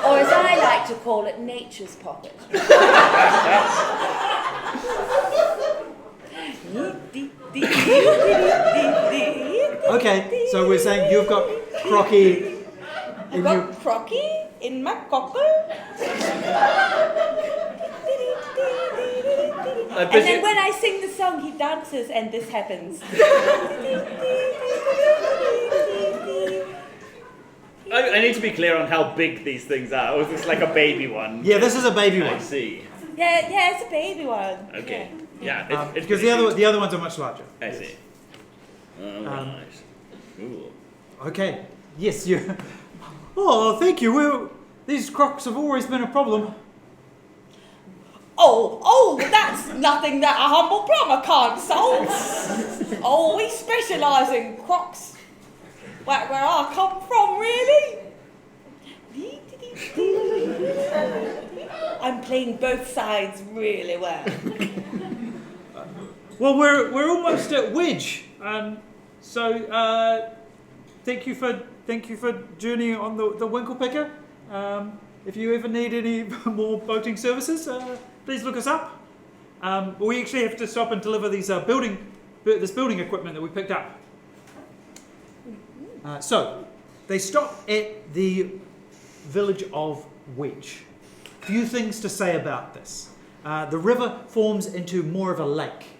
Speaker 3: Or as I like to call it, nature's pocket.
Speaker 2: Okay, so we're saying you've got Crocky.
Speaker 3: I've got Crocky in my cockle. And then when I sing the song, he dances, and this happens.
Speaker 1: I need to be clear on how big these things are. Or is this like a baby one?
Speaker 2: Yeah, this is a baby
Speaker 1: I
Speaker 2: one.
Speaker 1: see.
Speaker 3: Yeah, it's a baby one.
Speaker 1: Okay. Yeah, it's
Speaker 2: Because the other ones are much larger.
Speaker 1: I see. Alright. Cool.
Speaker 2: Okay. Yes, you. Oh, thank you. These crocs have always been a problem.
Speaker 3: Oh, that's nothing that a humble plumber can't solve. Oh, we specialise in crocs. Where I come from, really. I'm playing both sides really well.
Speaker 2: Well, we're almost at Wedge. So thank you for journeying on the Winkle Picker. If you ever need any more boating services, please look us up. We actually have to stop and deliver this building equipment that we picked up. So they stop at the village of Wedge. Few things to say about this. The river forms into more of a lake,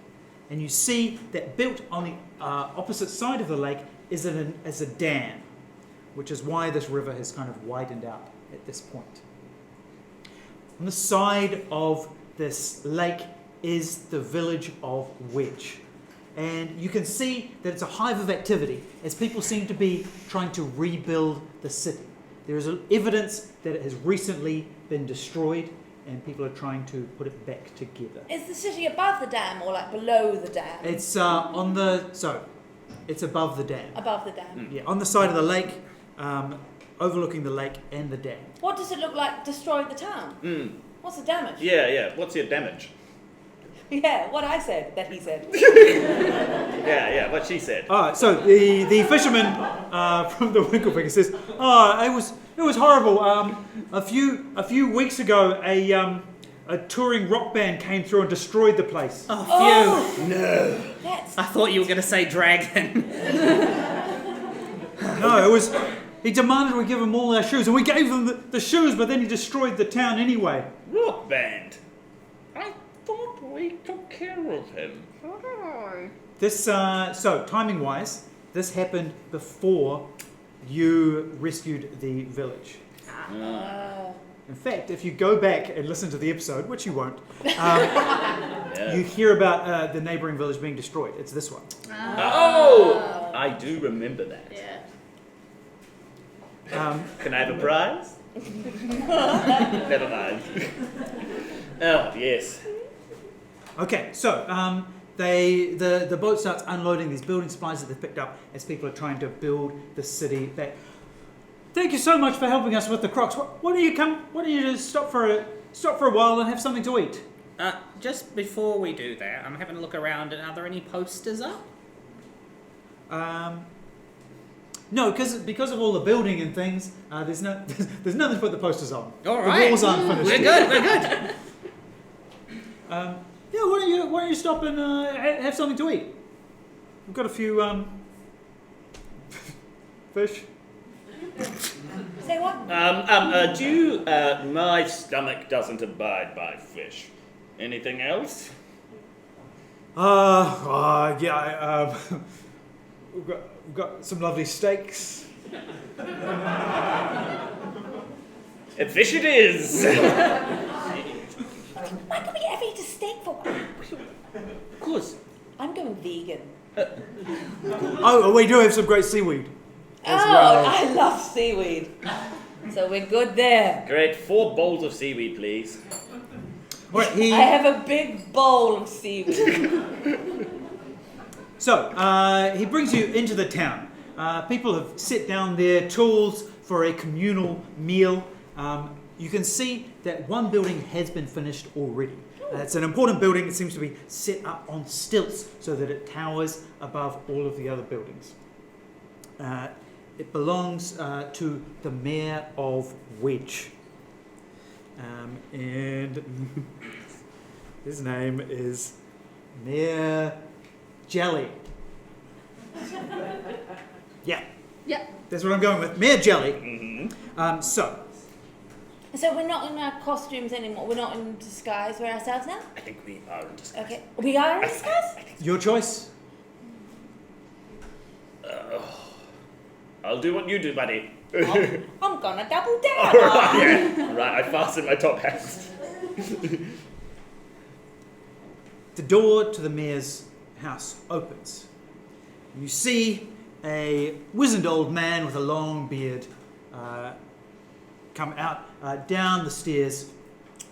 Speaker 2: and you see that built on the opposite side of the lake is a dam, which is why this river has kind of widened out at this point. On the side of this lake is the village of Wedge. And you can see that it's a hive of activity as people seem to be trying to rebuild the city. There is evidence that it has recently been destroyed and people are trying to put it back together.
Speaker 3: Is the city above the dam or like below the dam?
Speaker 2: It's it's above the dam.
Speaker 3: Above the dam.
Speaker 2: Yeah, on the side of the lake, overlooking the lake and the dam.
Speaker 3: What does it look like destroying the town? What's the damage?
Speaker 1: Yeah. What's your damage?
Speaker 3: Yeah, what I said, that he said.
Speaker 1: Yeah, what she said.
Speaker 2: All right, so the fisherman from the Winklefinger says, "Oh, it was horrible. A few weeks ago, a a touring rock band came through and destroyed the place.
Speaker 4: Oh, phew.
Speaker 1: No.
Speaker 3: That's
Speaker 4: I thought you were going to say dragon.
Speaker 2: No, it was... He demanded we give him all our shoes, and we gave them the shoes, but then he destroyed the town anyway.
Speaker 1: Rock band. I thought we took care of him.
Speaker 2: This, so, timing-wise, this happened before you rescued the village. In fact, if you go back and listen to the episode, which you won't, you hear about the neighbouring village being destroyed. It's this one.
Speaker 1: Oh! I do remember that.
Speaker 8: Yeah.
Speaker 1: Can I have a prize? Never mind. Oh, yes.
Speaker 2: Okay, so the boat starts unloading these building supplies that they've picked up as people are trying to build the city back. Thank you so much for helping us with the Crocs. Why don't you come? Why don't you just stop for a while and have something to eat?
Speaker 4: Just before we do that, I'm having a look around, and are there any posters up?
Speaker 2: No, because of all the building and things, there's nothing to put the posters on.
Speaker 4: All
Speaker 2: The
Speaker 4: right.
Speaker 2: walls aren't finished.
Speaker 4: We're
Speaker 2: yet.
Speaker 4: good. We're good.
Speaker 2: Yeah, why don't you stop and have something to eat? We've got a few fish.
Speaker 3: Say what?
Speaker 1: My stomach doesn't abide by fish. Anything else?
Speaker 2: Yeah. We've got some lovely steaks.
Speaker 1: Fish it is.
Speaker 3: Why can't we ever eat a steak for one?
Speaker 1: Of course.
Speaker 3: I'm going vegan.
Speaker 2: Oh, we do have some great seaweed. As
Speaker 3: Oh,
Speaker 2: well.
Speaker 3: I love seaweed. So we're good there.
Speaker 1: Great. 4 bowls of seaweed, please.
Speaker 2: Right,
Speaker 3: I have a big bowl of seaweed.
Speaker 2: So, he brings you into the town. People have set down their tools for a communal meal. You can see that one building has been finished already. It's an important building. It seems to be set up on stilts so that it towers above all of the other buildings. It belongs to the Mayor of Wedge. And his name is Mayor Jelly. Yeah.
Speaker 8: Yep.
Speaker 2: That's what I'm going with. Mayor Jelly.
Speaker 1: Mm-hmm.
Speaker 2: So,
Speaker 3: So we're not in our costumes anymore. We're not in disguise. We're ourselves now.
Speaker 1: I think we are in disguise.
Speaker 3: Okay. We are in disguise.
Speaker 2: your choice.
Speaker 1: I'll do what you do, buddy.
Speaker 3: I'm gonna double down.
Speaker 1: Alright, yeah. Right, I fastened my top hat.
Speaker 2: The door to the mayor's house opens. You see a wizened old man with a long beard come out down the stairs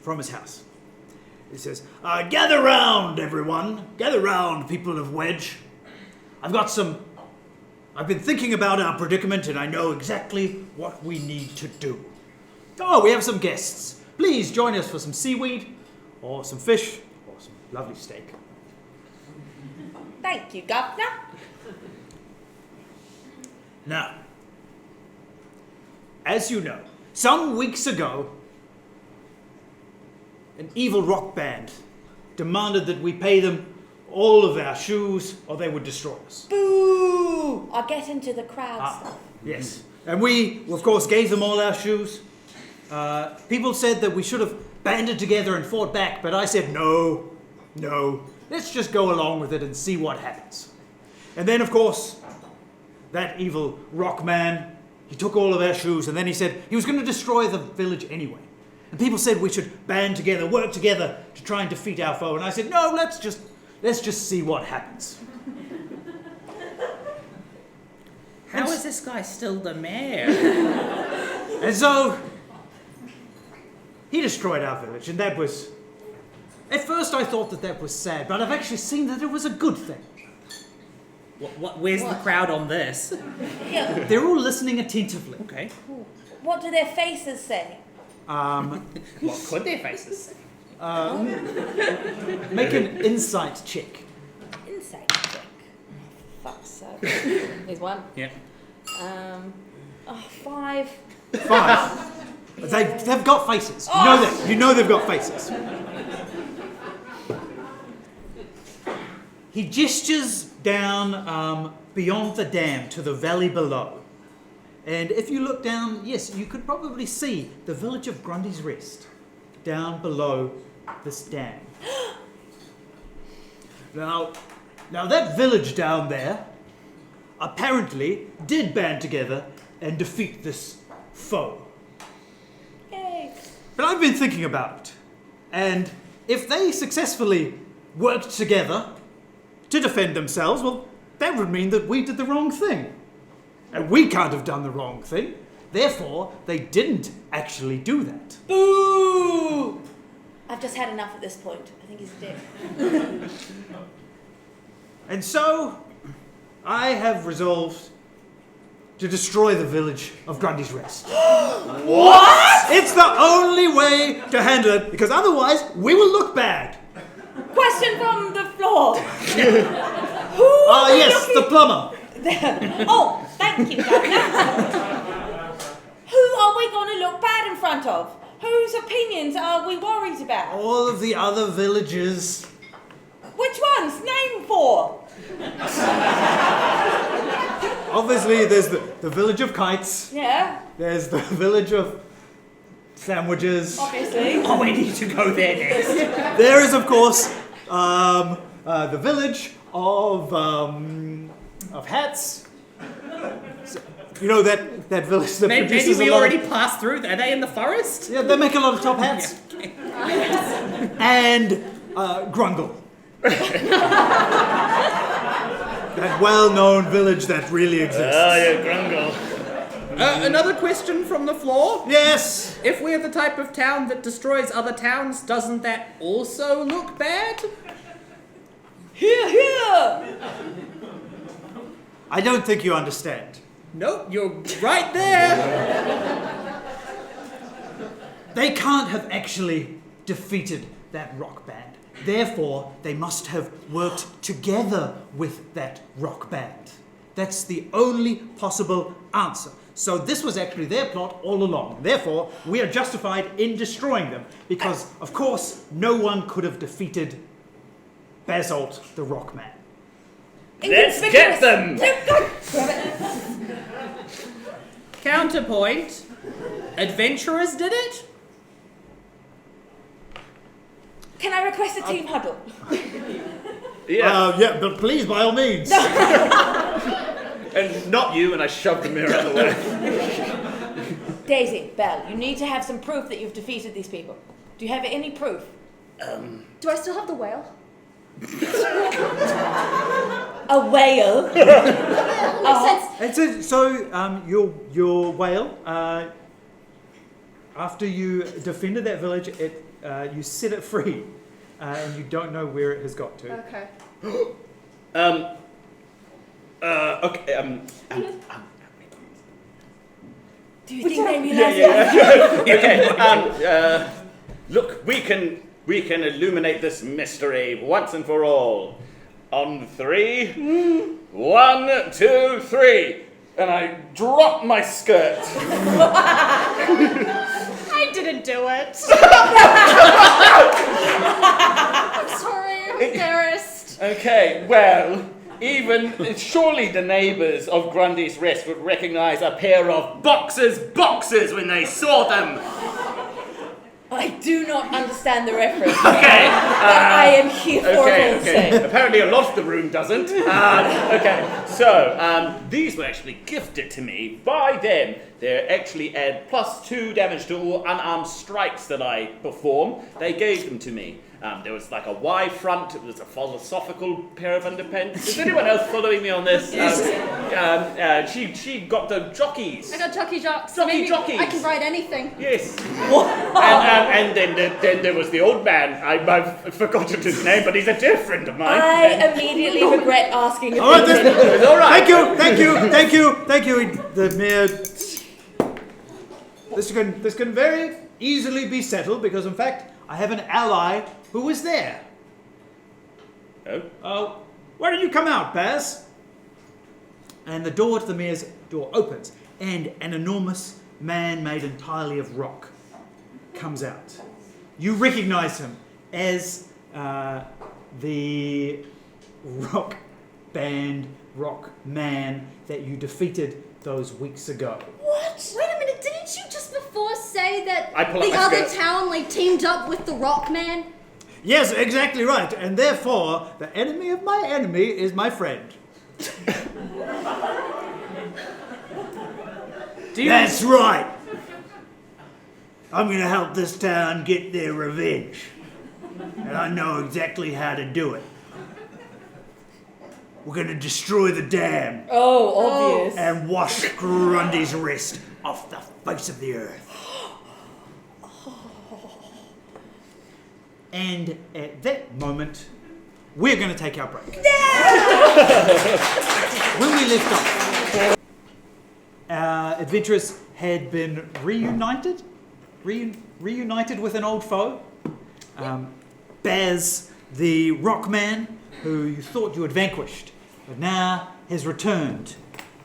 Speaker 2: from his house. He says, "Gather round, everyone. Gather round, people of Wedge. I've been thinking about our predicament, and I know exactly what we need to do. Oh, we have some guests. Please join us for some seaweed, or some fish, or some lovely steak."
Speaker 3: Thank you, Governor.
Speaker 2: Now, as you know, some weeks ago, an evil rock band demanded that we pay them all of our shoes or they would destroy us.
Speaker 3: Boo! I'll get into the crowd stuff.
Speaker 2: Yes. And we, of course, gave them all our shoes. People said that we should have banded together and fought back, but I said, no, let's just go along with it and see what happens. And then, of course, that evil rock man, he took all of our shoes, and then he said he was going to destroy the village anyway. And people said we should band together, work together to try and defeat our foe. And I said, no, let's just see what happens.
Speaker 4: How is this guy still the mayor?
Speaker 2: And so, he destroyed our village, and that was... At first I thought that was sad, but I've actually seen that it was a good thing.
Speaker 4: Where's the crowd on this?
Speaker 3: Yeah.
Speaker 2: They're all listening attentively.
Speaker 4: Okay.
Speaker 3: What do their faces say?
Speaker 4: What could their faces say?
Speaker 2: Make an insight check.
Speaker 3: Insight check. Fuck's sake. There's one.
Speaker 4: Yeah.
Speaker 3: 5.
Speaker 2: 5. They've got faces. You know that. You know they've got faces. He gestures down beyond the dam to the valley below. And if you look down, yes, you could probably see the village of Grundy's Rest down below this dam. Now that village down there apparently did band together and defeat this foe.
Speaker 3: Yay.
Speaker 2: But I've been thinking about it. And if they successfully worked together to defend themselves, well, that would mean that we did the wrong thing. And we can't have done the wrong thing. Therefore, they didn't actually do that.
Speaker 3: Boo! I've just had enough at this point. I think he's a dick.
Speaker 2: And so, I have resolved to destroy the village of Grundy's Rest.
Speaker 3: What?
Speaker 2: It's the only way to handle it, because otherwise we will look bad.
Speaker 3: Question from the floor. Who are we
Speaker 2: Yes,
Speaker 3: looking-
Speaker 2: the plumber.
Speaker 3: Oh, thank you, Governor. Who are we going to look bad in front of? Whose opinions are we worried about?
Speaker 2: All of the other villages.
Speaker 3: Which ones? Name 4.
Speaker 2: Obviously, there's the village of kites.
Speaker 3: Yeah,
Speaker 2: There's the village of sandwiches.
Speaker 3: obviously.
Speaker 4: Oh, we need to go there next.
Speaker 2: There is, of course, the village of hats. You know that village that
Speaker 4: Maybe
Speaker 2: produces
Speaker 4: we
Speaker 2: a lot
Speaker 4: already
Speaker 2: of,
Speaker 4: passed through. Are they in the forest?
Speaker 2: yeah, they make a lot of top hats. And Grungle. That well-known village that really exists.
Speaker 1: Oh, you grungle.
Speaker 7: Another question from the floor.
Speaker 2: Yes.
Speaker 7: If we're the type of town that destroys other towns, doesn't that also look bad?
Speaker 3: Here, here.
Speaker 2: I don't think you understand.
Speaker 7: Nope, you're right there.
Speaker 2: They can't have actually defeated that rock band. Therefore, they must have worked together with that rock band. That's the only possible answer. So this was actually their plot all along. Therefore, we are justified in destroying them. Because, of course, no one could have defeated Basalt the Rock Man.
Speaker 1: Let's get them!
Speaker 7: Counterpoint. Adventurers did it?
Speaker 3: Can I request a team huddle?
Speaker 1: Yeah.
Speaker 2: Yeah, but please, by all means.
Speaker 1: And not you, and I shoved the mirror out of the way.
Speaker 3: Daisy, Belle, you need to have some proof that you've defeated these people. Do you have any proof?
Speaker 8: Do I still have the whale?
Speaker 3: A whale?
Speaker 8: Makes sense.
Speaker 2: And your whale, after you defended that village, you set it free, and you don't know where it has got to.
Speaker 8: Okay.
Speaker 1: Okay,
Speaker 3: Do you think maybe
Speaker 1: Okay, look, we can illuminate this mystery once and for all. On 3. 1, 2, 3. And I drop my skirt.
Speaker 8: I didn't do it. I'm sorry, I'm embarrassed.
Speaker 1: Okay, well, surely the neighbours of Grundy's Rest would recognise a pair of boxers when they saw them.
Speaker 3: I do not understand the reference.
Speaker 1: Okay.
Speaker 3: I am here for it also.
Speaker 1: Apparently a lot of the room doesn't. Okay, so these were actually gifted to me by them. They actually add +2 damage to all unarmed strikes that I perform. They gave them to me. There was like a Y front. It was a philosophical pair of underpants. Is anyone else following me on this? She got the jockeys.
Speaker 8: I got jockey jocks.
Speaker 1: Jockey
Speaker 8: Maybe
Speaker 1: jockeys.
Speaker 8: I can ride anything.
Speaker 1: Yes. And then there was the old man. I've forgotten his name, but he's a dear friend of mine.
Speaker 3: I immediately regret asking.
Speaker 2: All right,
Speaker 1: It's all right.
Speaker 2: Thank you. The mayor. This can very easily be settled because, in fact, I have an ally who was there.
Speaker 1: Oh.
Speaker 2: Why don't you come out, Baz? And the door to the mayor's door opens, and an enormous man made entirely of rock comes out. You recognize him as the rock band, rock man that you defeated those weeks ago.
Speaker 8: What? Wait a minute, didn't you just before say that
Speaker 1: I pull up
Speaker 8: the
Speaker 1: my
Speaker 8: other
Speaker 1: skirt.
Speaker 8: town like teamed up with the Rock Man?
Speaker 2: Yes, exactly right. And therefore, the enemy of my enemy is my friend. That's right. I'm going to help this town get their revenge. And I know exactly how to do it. We're going to destroy the dam
Speaker 3: Oh, obvious.
Speaker 2: and wash Grundy's wrist off the face of the earth. And at that moment, we're going to take our break. When we left off, our adventurers had been reunited with an old foe. Baz, the rock man who you thought you had vanquished, but now has returned.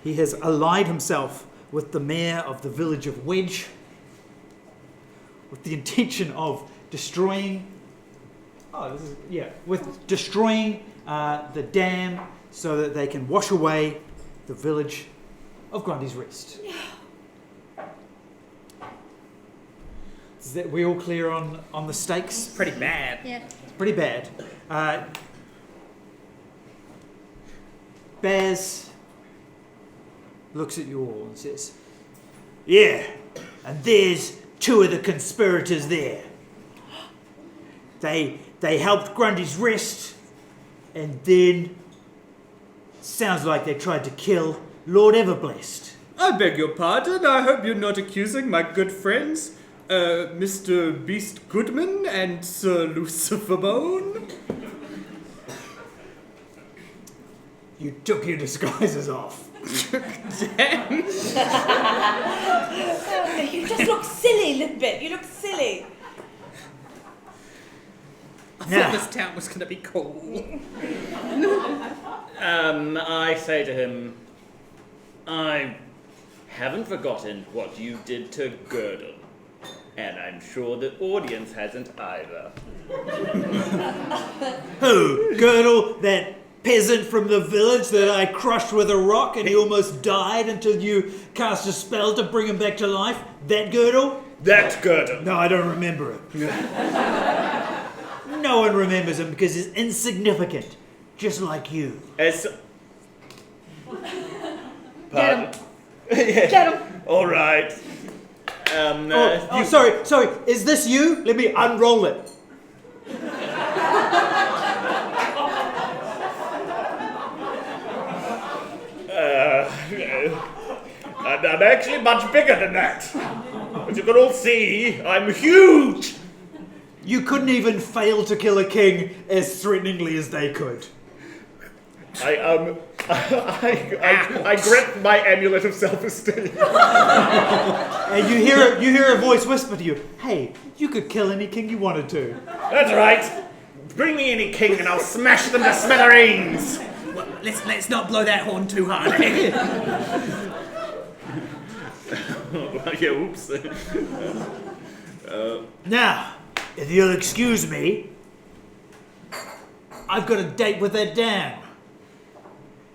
Speaker 2: He has allied himself with the mayor of the village of Wedge with the intention of destroying the dam so that they can wash away the village of Grundy's Rest. Is that we all clear on the stakes?
Speaker 4: Pretty bad.
Speaker 8: Yeah.
Speaker 2: It's pretty bad. Baz looks at you all and says, "Yeah, and there's two of the conspirators there. They helped Grundy's Rest, and then sounds like they tried to kill Lord Everblessed."
Speaker 7: I beg your pardon. I hope you're not accusing my good friends, Mr. Beast Goodman and Sir Lucifer Bone.
Speaker 2: You took your disguises off.
Speaker 7: Damn.
Speaker 3: You just look silly, Limpet. You look silly.
Speaker 4: I
Speaker 2: Now-
Speaker 4: thought this town was going to be cool.
Speaker 1: I say to him, I haven't forgotten what you did to Girdle, and I'm sure the audience hasn't either.
Speaker 2: Who? Girdle, that peasant from the village that I crushed with a rock and he almost died until you cast a spell to bring him back to life? That Girdle?
Speaker 1: That Girdle.
Speaker 2: No, I don't remember him. No one remembers him because he's insignificant, just like you.
Speaker 1: Pardon?
Speaker 8: Get him.
Speaker 1: All right.
Speaker 2: Sorry, is this you? Let me unroll it.
Speaker 1: I'm actually much bigger than that. As you can all see, I'm huge.
Speaker 2: You couldn't even fail to kill a king as threateningly as they could.
Speaker 1: I grip my amulet of self-esteem.
Speaker 2: And you hear a voice whisper to you, "Hey, you could kill any king you wanted to."
Speaker 1: That's right. Bring me any king and I'll smash them to smithereens.
Speaker 4: Well, let's not blow that horn too hard.
Speaker 1: Yeah, oops.
Speaker 2: Now, if you'll excuse me, I've got a date with that dam.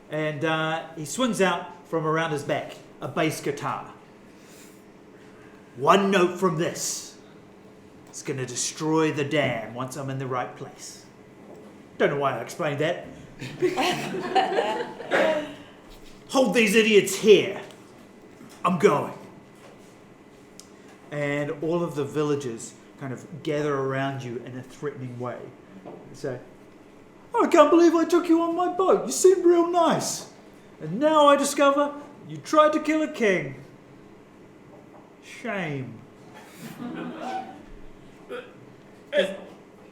Speaker 2: And he swings out from around his back a bass guitar. One note from this. It's going to destroy the dam once I'm in the right place. Don't know why I explained that. Hold these idiots here. I'm going. And all of the villagers kind of gather around you in a threatening way. They say, "I can't believe I took you on my boat. You seemed real nice. And now I discover you tried to kill a king. Shame."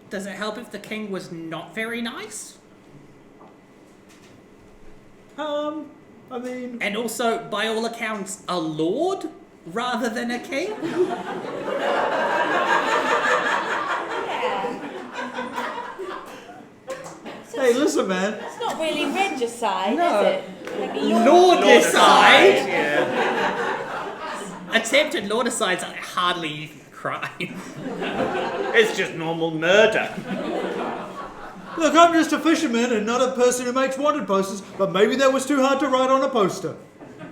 Speaker 4: Does it help if the king was not very nice?
Speaker 2: I mean,
Speaker 4: And also, by all accounts, a lord rather than a king?
Speaker 2: hey, listen, man.
Speaker 3: It's not really regicide,
Speaker 4: No.
Speaker 3: is it? Like
Speaker 4: Lordicide?
Speaker 1: Yeah.
Speaker 4: Attempted lordicide's hardly even a crime.
Speaker 1: It's just normal murder.
Speaker 2: Look, I'm just a fisherman and not a person who makes wanted posters, but maybe that was too hard to write on a poster.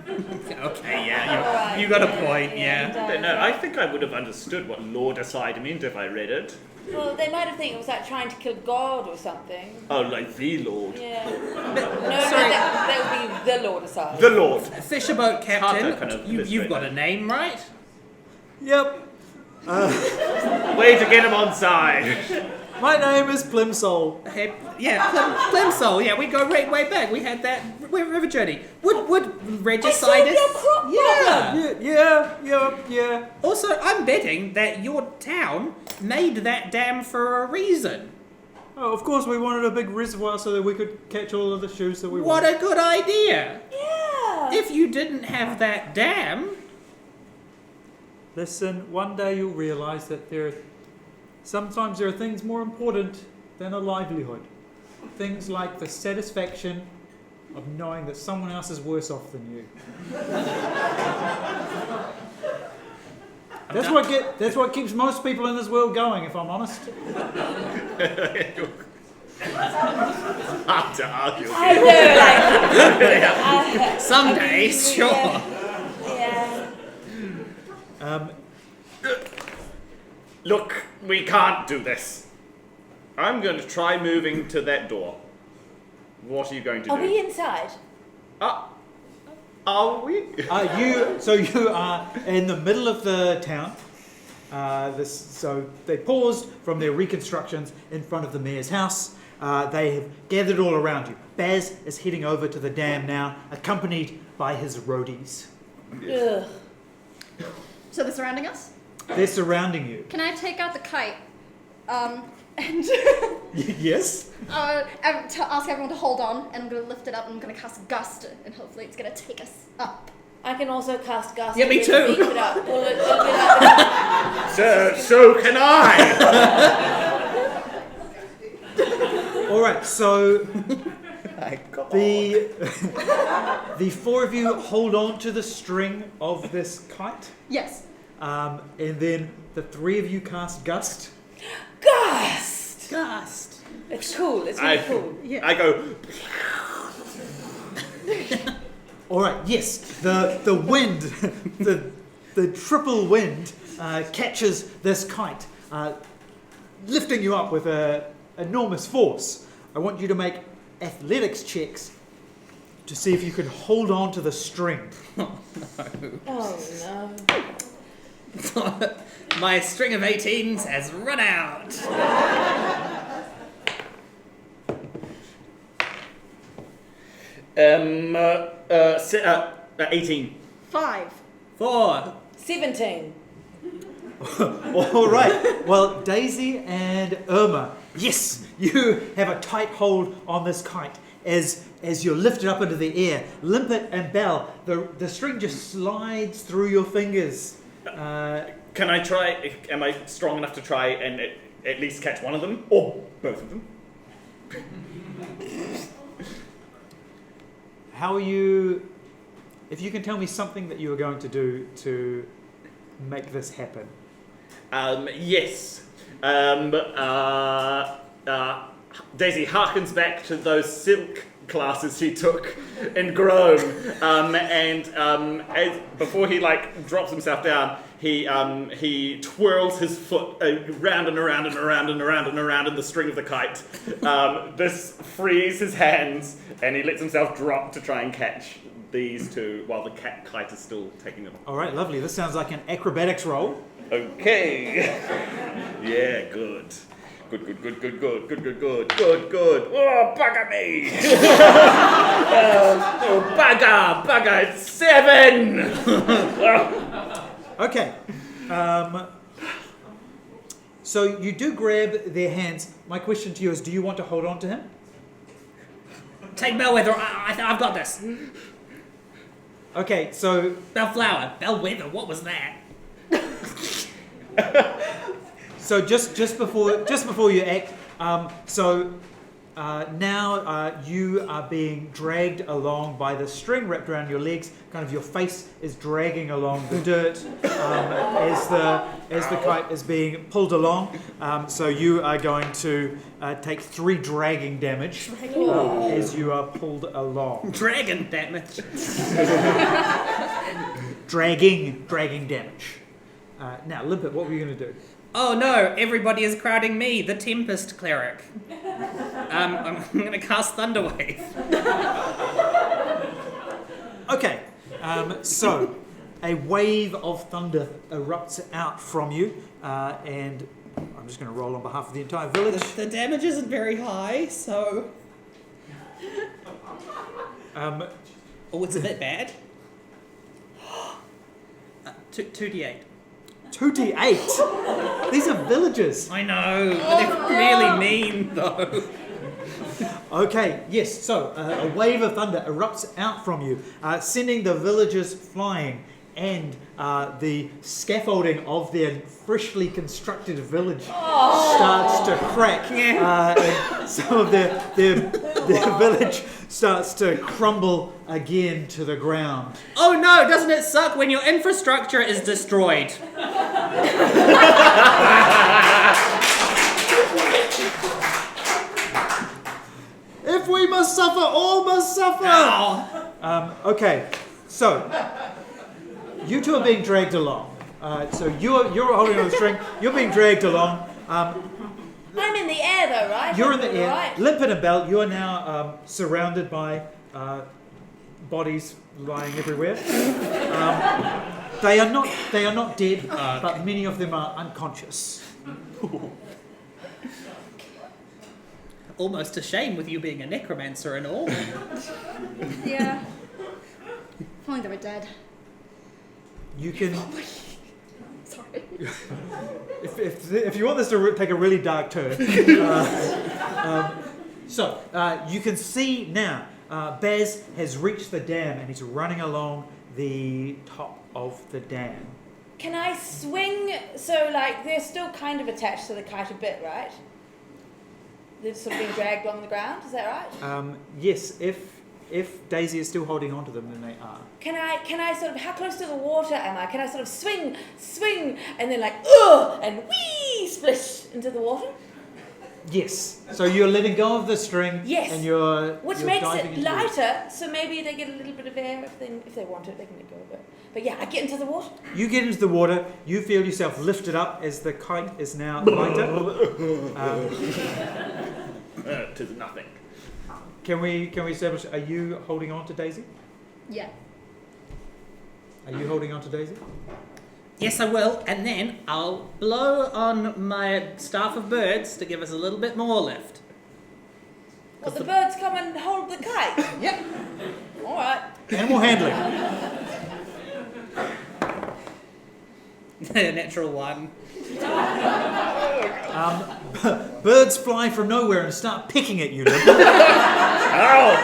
Speaker 7: Okay, yeah, you got a point, yeah.
Speaker 1: No, I think I would have understood what Lordicide meant if I read it.
Speaker 3: Well, they might have think it was like trying to kill God or something.
Speaker 1: Oh, like the Lord.
Speaker 3: Yeah.
Speaker 7: Sorry.
Speaker 3: That would be the Lord aside.
Speaker 1: The Lord.
Speaker 7: Fisherboat captain,
Speaker 1: Kind of
Speaker 7: you've got a name, right?
Speaker 2: Yep.
Speaker 1: Way to get him on side.
Speaker 2: My name is Plimsoll.
Speaker 7: Hey, yeah, Plimsoll, yeah, we go way back. We had that river journey. Would regicide
Speaker 3: your Croc
Speaker 2: Yeah.
Speaker 7: Also, I'm betting that your town made that dam for a reason.
Speaker 2: Oh, of course, we wanted a big reservoir so that we could catch all of the shoes that we
Speaker 7: What
Speaker 2: wanted.
Speaker 7: a good idea!
Speaker 3: Yeah.
Speaker 7: If you didn't have that dam...
Speaker 2: Listen, one day you'll realise that sometimes there are things more important than a livelihood. Things like the satisfaction of knowing that someone else is worse off than you. That's what keeps most people in this world going, if I'm honest.
Speaker 1: Hard to argue.
Speaker 3: I know, like.
Speaker 7: Some days, sure.
Speaker 3: Yeah.
Speaker 1: Look, we can't do this. I'm going to try moving to that door. What are you going to do?
Speaker 3: Are we inside?
Speaker 1: Are we?
Speaker 2: You are in the middle of the town. So they paused from their reconstructions in front of the mayor's house. They have gathered all around you. Baz is heading over to the dam now, accompanied by his roadies.
Speaker 3: Ugh.
Speaker 8: So they're surrounding us?
Speaker 2: They're surrounding you.
Speaker 8: Can I take out the kite? And
Speaker 2: Yes?
Speaker 8: to ask everyone to hold on, and I'm going to lift it up and I'm going to cast Gust, and hopefully it's going to take us up.
Speaker 3: I can also cast Gust.
Speaker 7: Yeah, me
Speaker 3: and
Speaker 7: too.
Speaker 3: beef it up. Pull it up.
Speaker 1: So can I.
Speaker 2: All right, so
Speaker 1: Come on.
Speaker 2: the four of you hold on to the string of this kite,
Speaker 8: Yes.
Speaker 2: and then the three of you cast Gust.
Speaker 3: Gust!
Speaker 7: Gust.
Speaker 3: It's cool. It's really cool.
Speaker 1: I go.
Speaker 2: All right, yes, the wind, the triple wind catches this kite, lifting you up with enormous force. I want you to make athletics checks to see if you can hold on to the string.
Speaker 3: Oh no.
Speaker 7: My string of 18s has run out.
Speaker 1: 18.
Speaker 8: 5.
Speaker 7: 4.
Speaker 3: 17.
Speaker 2: All right. Well, Daisy and Irma, yes, you have a tight hold on this kite as you're lifted up into the air. Limpet and Belle, the string just slides through your fingers.
Speaker 1: Can I try? Am I strong enough to try and at least catch one of them or both of them?
Speaker 2: How are you? If you can tell me something that you are going to do to make this happen.
Speaker 1: Yes. Daisy harkens back to those silk classes she took in Grome, before he drops himself down, he twirls his foot round and around and around and around and around in the string of the kite. This frees his hands, and he lets himself drop to try and catch these two while the kite is still taking them.
Speaker 2: All right, lovely. This sounds like an acrobatics roll.
Speaker 1: Okay. Yeah, good. Good. Oh, bugger me! Bugger, it's 7!
Speaker 2: Okay. So you do grab their hands. My question to you is, do you want to hold on to him?
Speaker 7: Take Bellwether. I've got this.
Speaker 2: Okay, so
Speaker 7: Bellflower. Bellwether. What was that?
Speaker 2: So just before you act, now you are being dragged along by the string wrapped around your legs. Kind of your face is dragging along the dirt as the kite is being pulled along. So you are going to take 3 dragging damage as you are pulled along.
Speaker 4: Dragon damage.
Speaker 2: Dragging damage. Now, Limpet, what were you going to do?
Speaker 4: Oh no, everybody is crowding me, the Tempest Cleric. I'm going to cast Thunderwave.
Speaker 2: Okay, so a wave of thunder erupts out from you, and I'm just going to roll on behalf of the entire village.
Speaker 4: The damage isn't very high, so... Oh, it's a bit bad. 2d8.
Speaker 2: 2d8? These are villagers.
Speaker 4: I know, but they're really mean, though.
Speaker 2: Okay, yes, so a wave of thunder erupts out from you, sending the villagers flying, and the scaffolding of their freshly constructed village starts to crack. And some of their village starts to crumble again to the ground.
Speaker 4: Oh no, doesn't it suck when your infrastructure is destroyed?
Speaker 2: If we must suffer, all must suffer!
Speaker 4: Ow.
Speaker 2: Okay, so you two are being dragged along. So you're holding on the string, you're being dragged along.
Speaker 3: I'm in the air though, right?
Speaker 2: You're in the air.
Speaker 3: Right.
Speaker 2: Limpet and Belle, you are now surrounded by bodies lying everywhere. They are not dead, but many of them are unconscious.
Speaker 4: Almost a shame with you being a necromancer and all.
Speaker 8: Yeah. If only they were dead.
Speaker 2: You can,
Speaker 8: Sorry.
Speaker 2: if you want this to take a really dark turn. So you can see now, Baz has reached the dam and he's running along the top of the dam.
Speaker 3: Can I swing? So like they're still kind of attached to the kite a bit, right? They're sort of being dragged along the ground. Is that right?
Speaker 2: Yes, if Daisy is still holding on to them, then they are.
Speaker 3: Can I sort of, how close to the water am I? Can I sort of swing, and then like, ugh, and whee, splish into the water?
Speaker 2: Yes. So you're letting go of the string.
Speaker 3: Yes.
Speaker 2: And you're
Speaker 3: Which
Speaker 2: you're
Speaker 3: makes
Speaker 2: diving
Speaker 3: it
Speaker 2: into
Speaker 3: lighter, so maybe they get a little bit of air if they want it, they can let go of it. But yeah, I get into the water.
Speaker 2: You get into the water. You feel yourself lifted up as the kite is now lighter.
Speaker 1: Tis nothing.
Speaker 2: Can we establish? Are you holding on to Daisy?
Speaker 8: Yeah.
Speaker 2: Are you holding on to Daisy?
Speaker 4: Yes, I will, and then I'll blow on my staff of birds to give us a little bit more lift.
Speaker 3: Well, the birds come and hold the kite.
Speaker 4: Yep.
Speaker 3: All right.
Speaker 2: Animal handling.
Speaker 4: Natural one.
Speaker 2: Birds fly from nowhere and start picking at you.
Speaker 1: Ow!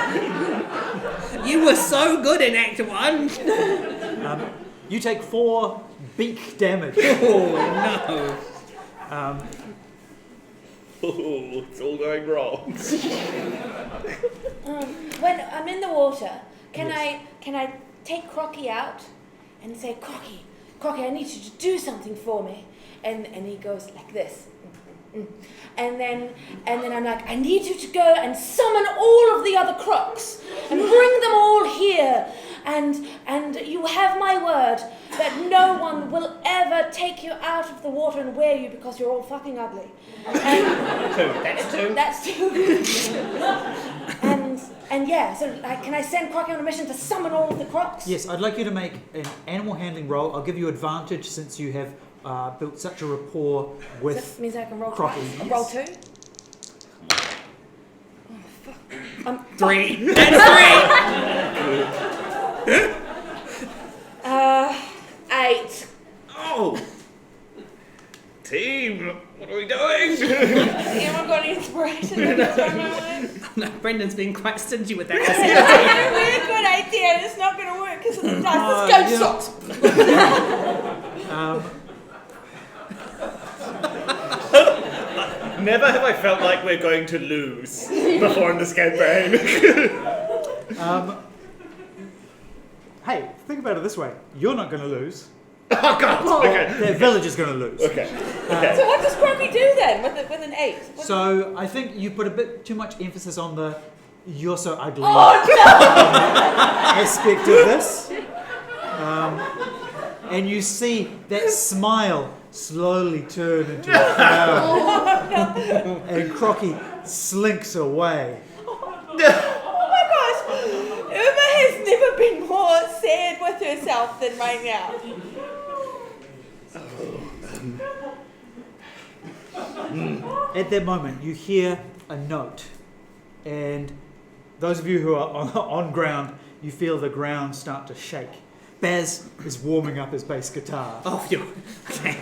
Speaker 4: You were so good in Act 1.
Speaker 2: You take 4 beak damage.
Speaker 4: Oh no.
Speaker 1: Oh, it's all going wrong.
Speaker 3: When I'm in the water, can I take Crocky out and say, Crocky, I need you to do something for me, and he goes like this, and then I'm like, I need you to go and summon all of the other Crocs and bring them all here, and you have my word that no one will ever take you out of the water and wear you because you're all fucking ugly.
Speaker 1: That's two.
Speaker 3: That's two. And yeah, so like, can I send Crocky on a mission to summon all of the Crocs?
Speaker 2: Yes, I'd like you to make an animal handling roll. I'll give you advantage since you have built such a rapport with
Speaker 3: That means I can roll
Speaker 2: Crocky.
Speaker 3: twice. Roll 2. Oh, fuck.
Speaker 4: 3. That's
Speaker 3: 8.
Speaker 1: Oh! Team, what are we doing?
Speaker 3: Anyone got any inspiration? That's
Speaker 4: 3. No, Brendan's being quite stingy with that.
Speaker 3: a really good idea, and it's not going to work because of the dice. Let's go, socks!
Speaker 1: Never have I felt like we're going to lose before in this campaign.
Speaker 2: Hey, think about it this way. You're not going to lose.
Speaker 1: Oh God! Okay.
Speaker 2: The village is going to lose.
Speaker 1: Okay.
Speaker 3: So what does Grumpy do then with an 8?
Speaker 2: So I think you put a bit too much emphasis on the "you're so ugly" aspect of this, and you see that smile slowly turn into a frown, and Crocky slinks away.
Speaker 3: Oh my gosh! Irma has never been more sad with herself than right now.
Speaker 2: At that moment, you hear a note, and those of you who are on ground, you feel the ground start to shake. Baz is warming up his bass guitar.
Speaker 4: Oh, phew. Okay.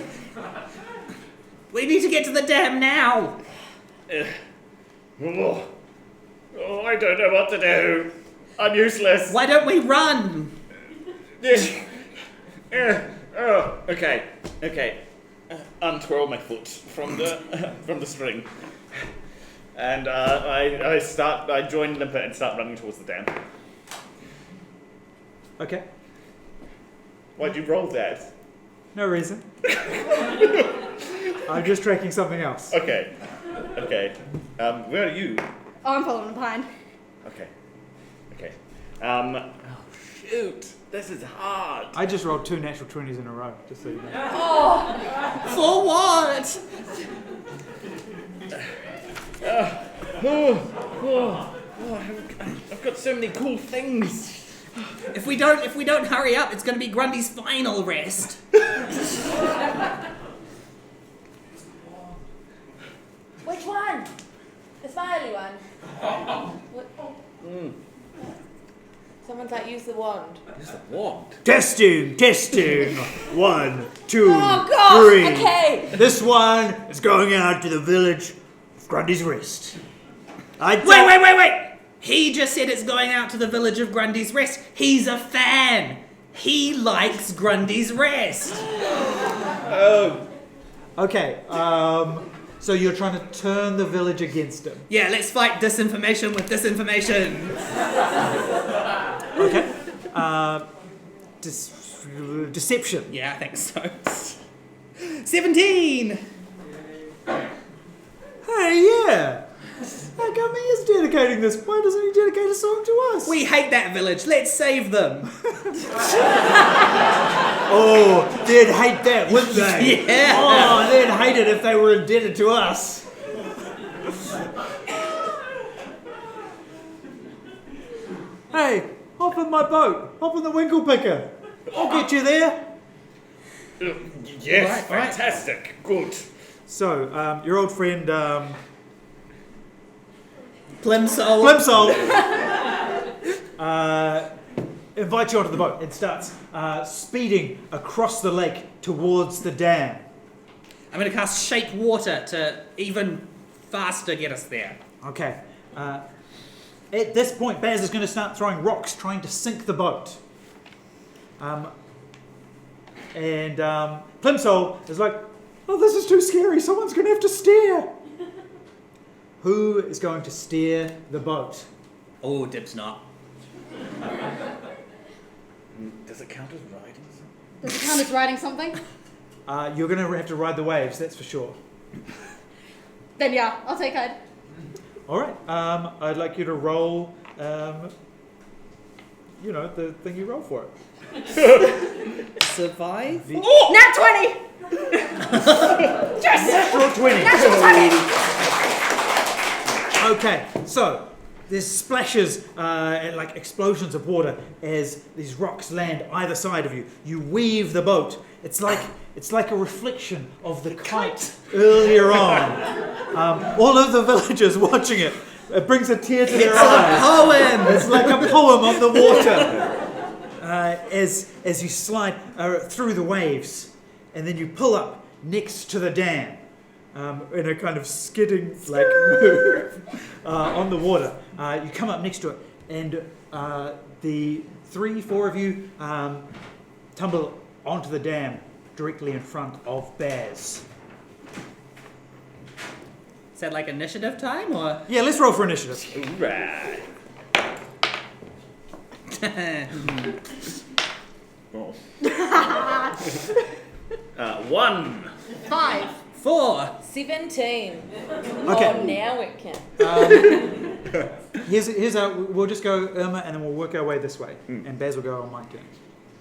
Speaker 4: We need to get to the dam now.
Speaker 1: I don't know what to do. I'm useless.
Speaker 4: Why don't we run?
Speaker 1: Okay. Untwirl my foot from the string, and I join Limpet and start running towards the dam.
Speaker 2: Okay,
Speaker 1: Why'd you roll that?
Speaker 2: no reason. I'm just tracking something else.
Speaker 1: Okay. Where are you?
Speaker 8: Oh, I'm following behind.
Speaker 1: Okay. Oh shoot! This is hard.
Speaker 2: I just rolled 2 natural 20s in a row, just so you know.
Speaker 4: For what?
Speaker 1: I've got so many cool things.
Speaker 4: If we don't hurry up, it's going to be Grundy's final rest.
Speaker 3: Which one? The smiley one? What? Someone's like, use the wand.
Speaker 1: Use the wand.
Speaker 2: Testing. 1, 2,
Speaker 3: Oh gosh,
Speaker 2: 3.
Speaker 3: okay.
Speaker 2: This one is going out to the village of Grundy's Rest.
Speaker 4: Wait! He just said it's going out to the village of Grundy's Rest. He's a fan. He likes Grundy's Rest.
Speaker 1: Oh.
Speaker 2: Okay, so you're trying to turn the village against him.
Speaker 4: Yeah, let's fight disinformation with disinformation.
Speaker 2: Okay. Deception.
Speaker 4: Yeah, I think so. 17!
Speaker 2: Hey, yeah. How come he is dedicating this? Why doesn't he dedicate a song to us?
Speaker 4: We hate that village. Let's save them.
Speaker 2: Oh, they'd hate that, wouldn't they?
Speaker 4: Yeah.
Speaker 2: Oh, they'd hate it if they were indebted to us. Hey, hop in my boat. Hop in the winkle picker. I'll get you there.
Speaker 1: Yes,
Speaker 4: Right.
Speaker 1: fantastic. Good.
Speaker 2: So, your old friend,
Speaker 4: Plimsoll.
Speaker 2: invites you onto the boat and starts speeding across the lake towards the dam.
Speaker 4: I'm going to cast Shape Water to even faster get us there.
Speaker 2: Okay. At this point, Baz is going to start throwing rocks, trying to sink the boat. And Plimsoll is like, oh, this is too scary. Someone's going to have to steer. Who is going to steer the boat?
Speaker 4: Oh, Dib's not.
Speaker 1: Does it count as riding something?
Speaker 8: Does it count as riding something?
Speaker 2: You're going to have to ride the waves, that's for sure.
Speaker 8: Then yeah, I'll take Kite.
Speaker 2: All right. I'd like you to roll, the thing you roll for it.
Speaker 4: Survive?
Speaker 8: Nat 20! Yes!
Speaker 2: Natural 20.
Speaker 8: Natural 20!
Speaker 2: Okay, so there's splashes, like explosions of water as these rocks land either side of you. You weave the boat. It's like a reflection of the kite earlier on. All of the villagers watching it. It brings a tear to their eyes.
Speaker 4: Poem!
Speaker 2: It's like a poem on the water. As you slide through the waves, and then you pull up next to the dam. In a kind of skidding move on the water. You come up next to it, and the 3-4 of you tumble onto the dam directly in front of Baz.
Speaker 4: Is that like initiative time, or?
Speaker 2: Yeah, let's roll for initiative.
Speaker 1: Right. Oh. 1.
Speaker 8: 5.
Speaker 7: 4.
Speaker 3: 17.
Speaker 2: Okay.
Speaker 3: Oh, now it can.
Speaker 2: Here's our. We'll just go Irma, and then we'll work our way this way, and Baz will go on my turn.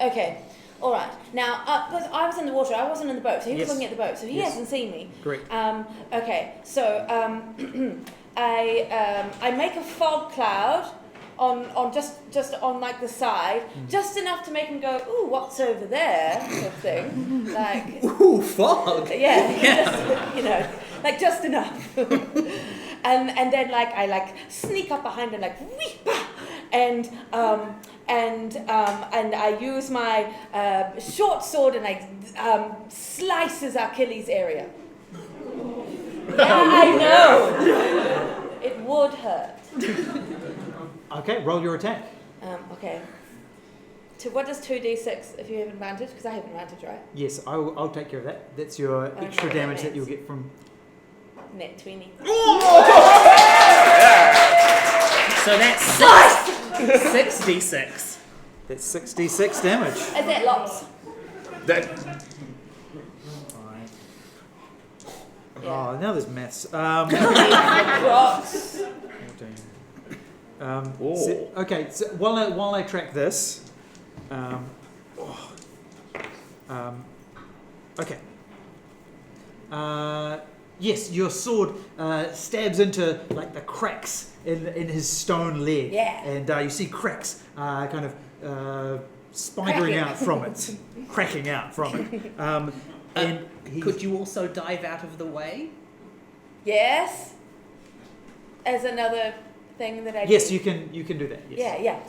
Speaker 3: Okay. All right. Now, because I was in the water, I wasn't in the boat, so he was
Speaker 2: Yes.
Speaker 3: looking at the boat, so he
Speaker 2: Yes.
Speaker 3: hasn't seen me.
Speaker 2: Great.
Speaker 3: Okay. So I make a fog cloud on just on like the side, just enough to make him go, ooh, what's over there, sort of thing. Like,
Speaker 7: Ooh, fog.
Speaker 3: yeah, just, like just enough. and then I sneak up behind him like weep, and I use my short sword and I slice his Achilles area. Yeah, I know. It would hurt.
Speaker 2: Okay, roll your attack.
Speaker 3: Okay. What does 2d6 if you have advantage? Because I have advantage, right?
Speaker 2: Yes, I'll take care of that. That's your extra
Speaker 3: Okay,
Speaker 2: damage that
Speaker 3: thanks.
Speaker 2: you'll get from.
Speaker 3: Net 20.
Speaker 4: So that's 6d6.
Speaker 2: That's 66 damage.
Speaker 3: Is that lots?
Speaker 1: That,
Speaker 2: Oh, now there's maths.
Speaker 3: Rocks.
Speaker 2: 14. Okay, so while I track this, okay. Yes, your sword stabs into like the cracks in his stone leg,
Speaker 3: Yeah.
Speaker 2: and you see cracks kind of spidering out from it, cracking out from it. And
Speaker 4: Could you also dive out of the way?
Speaker 3: Yes. As another thing that I
Speaker 2: yes,
Speaker 3: do.
Speaker 2: you can do that. Yes.
Speaker 3: Yeah.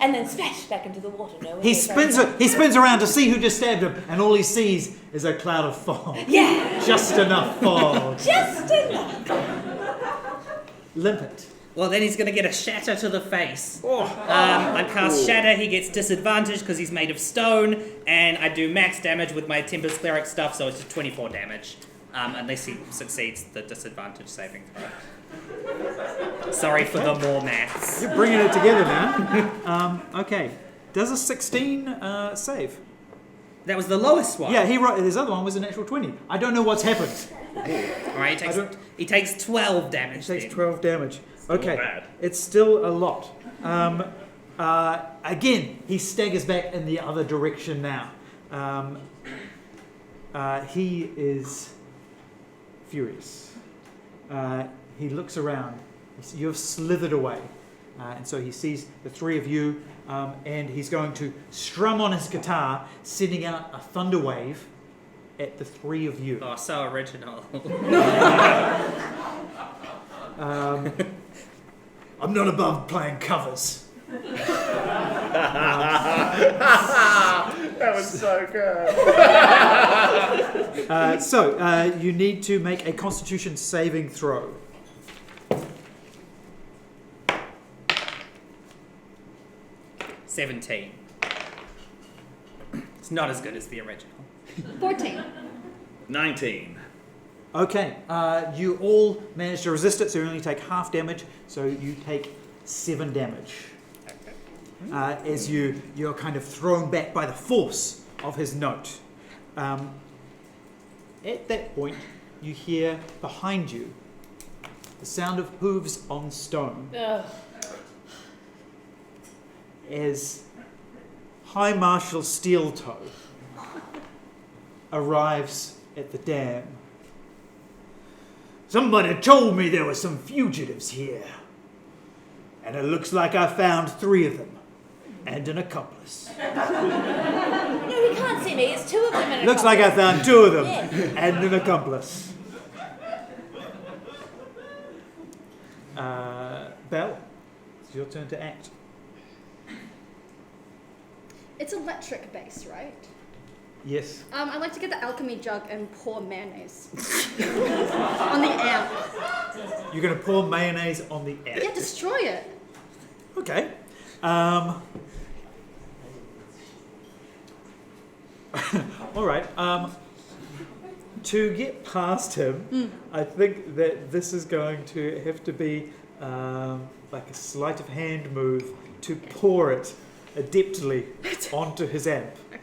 Speaker 3: And then splash back into the water. No,
Speaker 2: He spins around to see who just stabbed him, and all he sees is a cloud of fog.
Speaker 3: Yeah.
Speaker 2: Just enough fog.
Speaker 3: Just enough.
Speaker 2: Limpet.
Speaker 4: Well, then he's going to get a shatter to the face. I cast shatter, he gets disadvantage because he's made of stone, and I do max damage with my Tempest Cleric stuff, so it's just 24 damage. Unless he succeeds the disadvantage saving throw. Sorry for the more maths.
Speaker 2: You're bringing it together now. Okay. Does a 16 save?
Speaker 4: That was the lowest one.
Speaker 2: Yeah, his other one was a natural 20. I don't know what's happened.
Speaker 4: Alright, he takes 12 damage.
Speaker 2: He takes
Speaker 4: then.
Speaker 2: 12 damage. Okay.
Speaker 1: bad.
Speaker 2: It's still a lot. Again, he staggers back in the other direction now. He is furious. He looks around. You've slithered away. And so he sees the three of you, and he's going to strum on his guitar, sending out a thunder wave at the three of you.
Speaker 4: Oh, so original.
Speaker 2: I'm not above playing covers.
Speaker 1: that was so good.
Speaker 2: So you need to make a Constitution saving throw.
Speaker 4: $17. It's not as good as the original.
Speaker 8: 14.
Speaker 1: 19.
Speaker 2: Okay, you all manage to resist it, so you only take half damage, so you take 7 damage. As you're kind of thrown back by the force of his note. At that point, you hear behind you the sound of hooves on stone.
Speaker 3: Ugh.
Speaker 2: As High Marshal Steeltoe arrives at the dam. Somebody told me there were some fugitives here. And it looks like I found 3 of them. And an accomplice.
Speaker 3: No, he can't see me. It's 2 of them. And a
Speaker 2: Looks like I
Speaker 3: couple.
Speaker 2: found 2 of them.
Speaker 3: Yeah.
Speaker 2: And an accomplice. Belle, it's your turn to act.
Speaker 8: It's electric base, right?
Speaker 2: Yes.
Speaker 8: I'd like to get the alchemy jug and pour mayonnaise on the amp.
Speaker 2: You're going to pour mayonnaise on the amp.
Speaker 8: Yeah, destroy it.
Speaker 2: Okay. All right. To get past him, I think that this is going to have to be like a sleight of hand move to pour it adeptly onto his amp.
Speaker 8: Okay.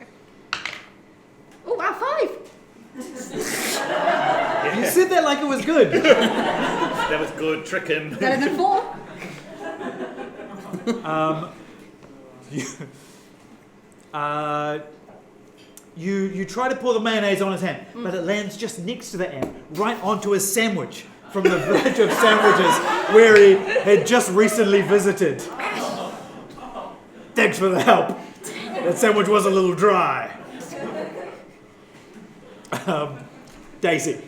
Speaker 2: said that like it was good.
Speaker 1: That was good. Trick him.
Speaker 8: Better than 4.
Speaker 2: You try to pour the mayonnaise on his hand, but it lands just next to the end, right onto his sandwich from the village of sandwiches where he had just recently visited. Thanks for the help. That sandwich was a little dry. Daisy.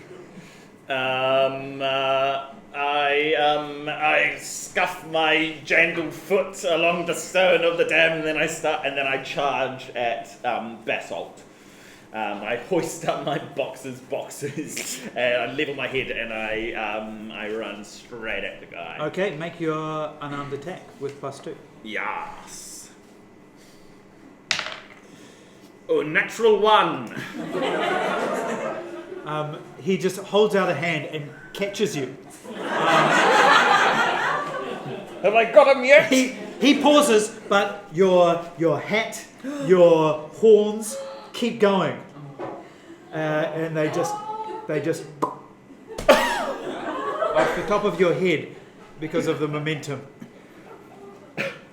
Speaker 1: I scuff my jangled foot along the stone of the dam, and then I charge at Basalt. I hoist up my boxes, and I level my head, and I run straight at the guy.
Speaker 2: Okay, make your unarmed attack with +2.
Speaker 1: Yes. Oh, natural 1.
Speaker 2: He just holds out a hand and catches you.
Speaker 1: Have I got him yet?
Speaker 2: He pauses, but your hat, your horns keep going, and they just off the top of your head because of the momentum.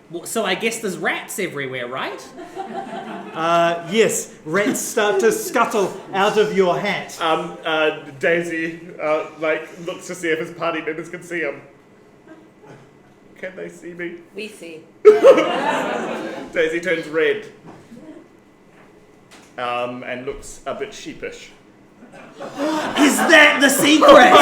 Speaker 4: Well, so I guess there's rats everywhere, right?
Speaker 2: Yes, rats start to scuttle out of your hat.
Speaker 1: Daisy, looks to see if his party members can see him. Can they see me?
Speaker 3: We see.
Speaker 1: Daisy turns red. And looks a bit sheepish.
Speaker 2: Is that the secret?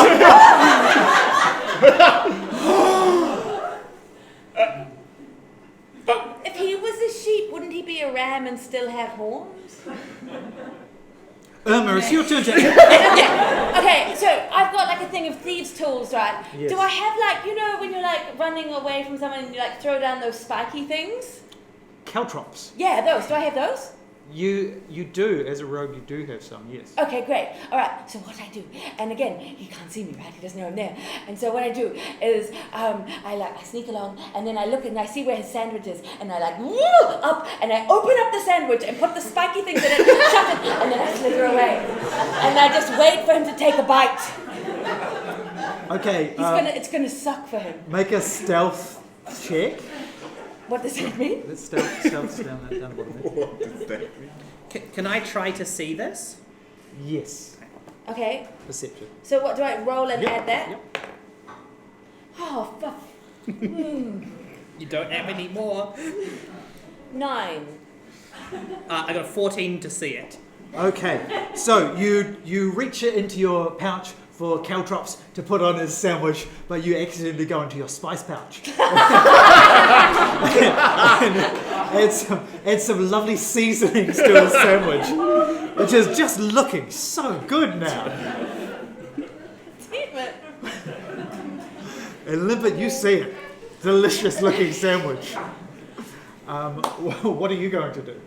Speaker 3: If he was a sheep, wouldn't he be a ram and still have horns?
Speaker 2: Irma, it's your turn to...
Speaker 3: Okay, so I've got like a thing of thieves' tools, right?
Speaker 2: Yes.
Speaker 3: Do I have when you're running away from someone and you throw down those spiky things?
Speaker 2: Caltrops.
Speaker 3: Yeah, those. Do I have those?
Speaker 2: You do, as a rogue, you do have some, yes.
Speaker 3: Okay, great. All right, so what I do, and again, he can't see me, right? He doesn't know I'm there. And so what I do is I sneak along, and then I look and I see where his sandwich is, and I up, and I open up the sandwich and put the spiky things in it, shut it, and then I slither away. And I just wait for him to take a bite.
Speaker 2: Okay.
Speaker 3: It's gonna suck for him.
Speaker 2: Make a stealth check.
Speaker 3: What does that mean?
Speaker 2: Let's stealth down the bottom.
Speaker 1: What does that mean?
Speaker 4: Can I try to see this?
Speaker 2: Yes.
Speaker 3: Okay.
Speaker 2: Perception.
Speaker 3: So what do I roll and add that?
Speaker 2: Yep.
Speaker 3: Oh, fuck.
Speaker 4: You don't have any more.
Speaker 3: 9.
Speaker 4: I got 14 to see it.
Speaker 2: Okay. So you reach it into your pouch for caltrops to put on his sandwich, but you accidentally go into your spice pouch. and add some lovely seasonings to his sandwich, which is just looking so good now.
Speaker 3: Damn it.
Speaker 2: And Limpet, you see it. Delicious looking sandwich. What are you going to do?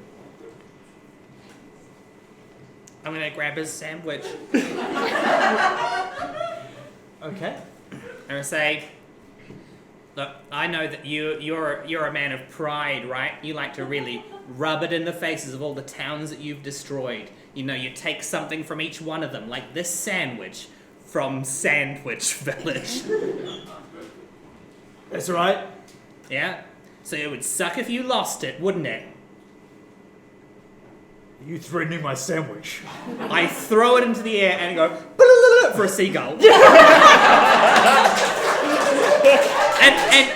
Speaker 4: I'm going to grab his sandwich.
Speaker 2: Okay.
Speaker 4: I'm going to say, look, I know that you're a man of pride, right? You like to really rub it in the faces of all the towns that you've destroyed. You know, you take something from each one of them, like this sandwich from Sandwich Village.
Speaker 2: That's right.
Speaker 4: Yeah? So it would suck if you lost it, wouldn't it?
Speaker 2: You threatening my sandwich.
Speaker 4: I throw it into the air and go for a seagull.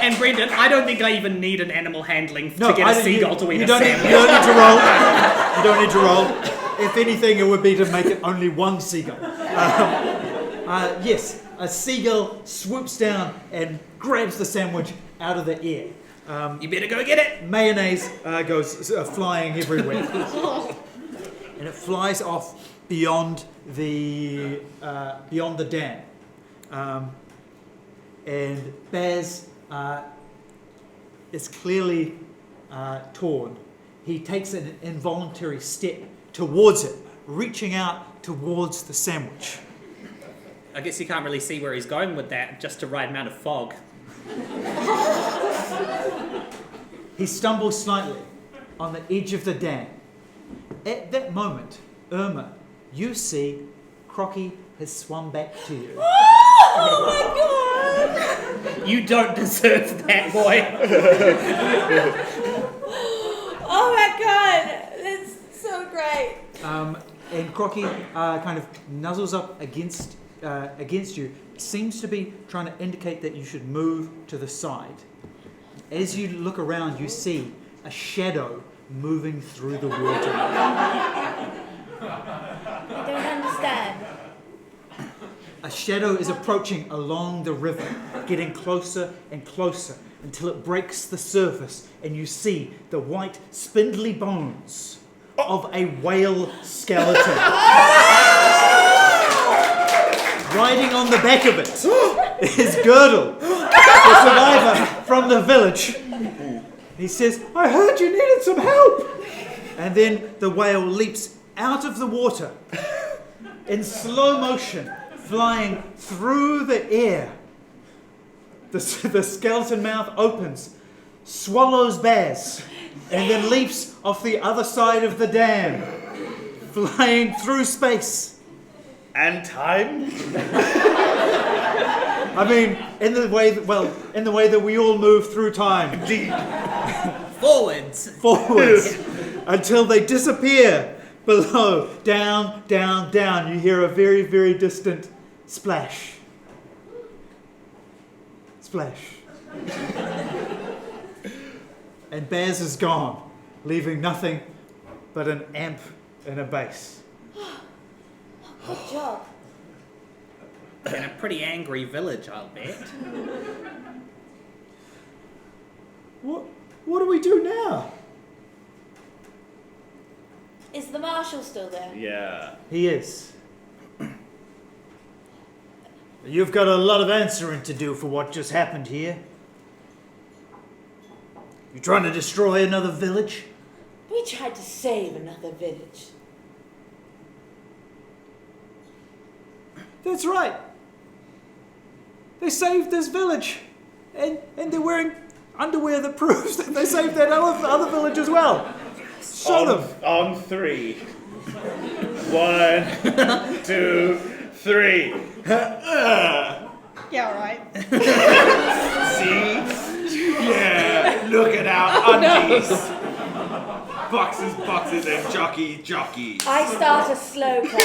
Speaker 4: and Brendon, I don't think I even need an animal handling to get a seagull to eat a sandwich.
Speaker 2: You don't need to roll. You don't need to roll. If anything, it would be to make it only one seagull. Yes, a seagull swoops down and grabs the sandwich out of the air.
Speaker 4: You better go get it.
Speaker 2: Mayonnaise goes flying everywhere. And it flies off beyond the dam. And Baz is clearly torn. He takes an involuntary step towards it, reaching out towards the sandwich.
Speaker 4: I guess you can't really see where he's going with that, just the right amount of fog.
Speaker 2: He stumbles slightly on the edge of the dam. At that moment, Irma, you see Crocky has swum back to you.
Speaker 3: Oh my god!
Speaker 4: You don't deserve that, boy.
Speaker 3: Oh my god! That's so great.
Speaker 2: And Crocky kind of nuzzles up against you, seems to be trying to indicate that you should move to the side. As you look around, you see a shadow moving through the water.
Speaker 3: I don't understand.
Speaker 2: A shadow is approaching along the river, getting closer and closer until it breaks the surface and you see the white, spindly bones of a whale skeleton. Riding on the back of it is Girdle, the survivor from the village. He says, I heard you needed some help. And then the whale leaps out of the water in slow motion, flying through the air. The skeleton mouth opens, swallows Baz, and then leaps off the other side of the dam, flying through space.
Speaker 1: And time?
Speaker 2: I mean, in the way that we all move through time.
Speaker 1: Indeed.
Speaker 4: Forwards.
Speaker 2: Until they disappear below, down, down, down. You hear a very, very distant splash. Splash. And Baz is gone, leaving nothing but an amp and a bass.
Speaker 3: Good job.
Speaker 4: In a pretty angry village, I'll bet.
Speaker 2: What do we do now?
Speaker 3: Is the marshal still there?
Speaker 1: Yeah.
Speaker 2: He is. You've got a lot of answering to do for what just happened here. You trying to destroy another village?
Speaker 3: We tried to save another village.
Speaker 2: That's right. They saved this village. And they're wearing underwear that proves that they saved that other village as well. Show them.
Speaker 1: On 3. 1, 2, 3.
Speaker 4: Yeah, right.
Speaker 1: See? Yeah, look at our undies. Boxes, and jockey.
Speaker 3: I start a slow clap.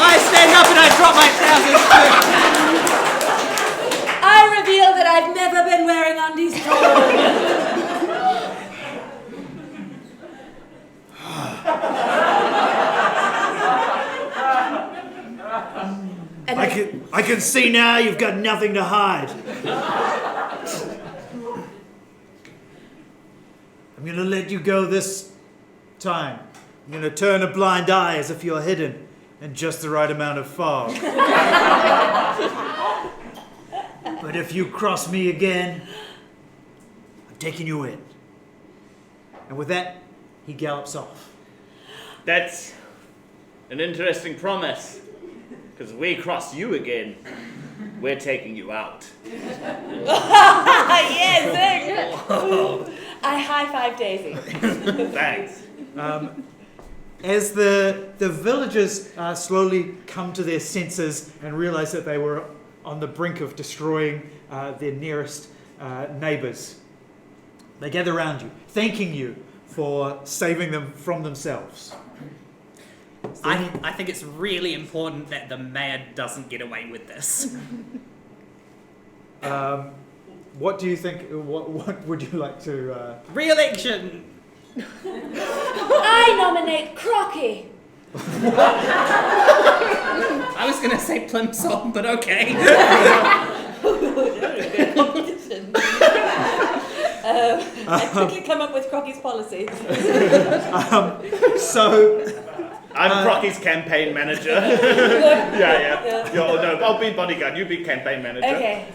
Speaker 4: I stand up and I drop my trousers.
Speaker 3: I reveal that I've never been wearing undies at all.
Speaker 2: I can see now you've got nothing to hide. I'm going to let you go this time. I'm going to turn a blind eye as if you're hidden in just the right amount of fog. But if you cross me again, I'm taking you in. And with that, he gallops off.
Speaker 1: That's an interesting promise. Because we cross you again, we're taking you out.
Speaker 3: Yes, I high-five Daisy.
Speaker 1: Thanks.
Speaker 2: As the villagers slowly come to their senses and realize that they were on the brink of destroying their nearest neighbors, they gather around you, thanking you for saving them from themselves.
Speaker 4: I think it's really important that the mayor doesn't get away with this.
Speaker 2: What do you think? What would you like to?
Speaker 4: Re-election.
Speaker 3: I nominate Crocky.
Speaker 4: I was going to say Plimsoll, but okay.
Speaker 3: I quickly come up with Crocky's policies.
Speaker 1: I'm Crocky's campaign manager. Yeah. I'll be bodyguard. You be campaign manager.
Speaker 3: Okay.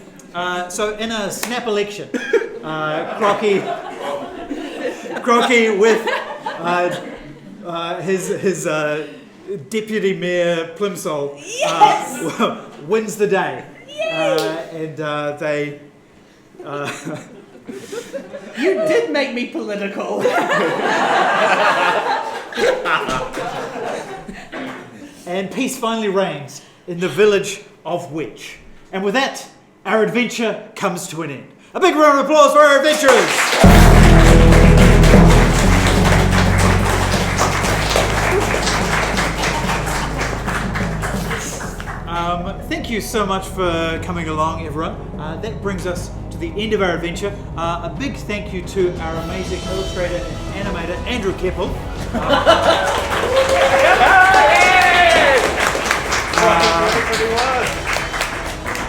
Speaker 2: So in a snap election, Crocky with his deputy mayor Plimsoll wins the day, and they
Speaker 4: You did make me political.
Speaker 2: And peace finally reigns in the village of Witch. And with that, our adventure comes to an end. A big round of applause for our adventurers! Thank you so much for coming along, everyone. That brings us to the end of our adventure. A big thank you to our amazing illustrator and animator, Andrew Kepple.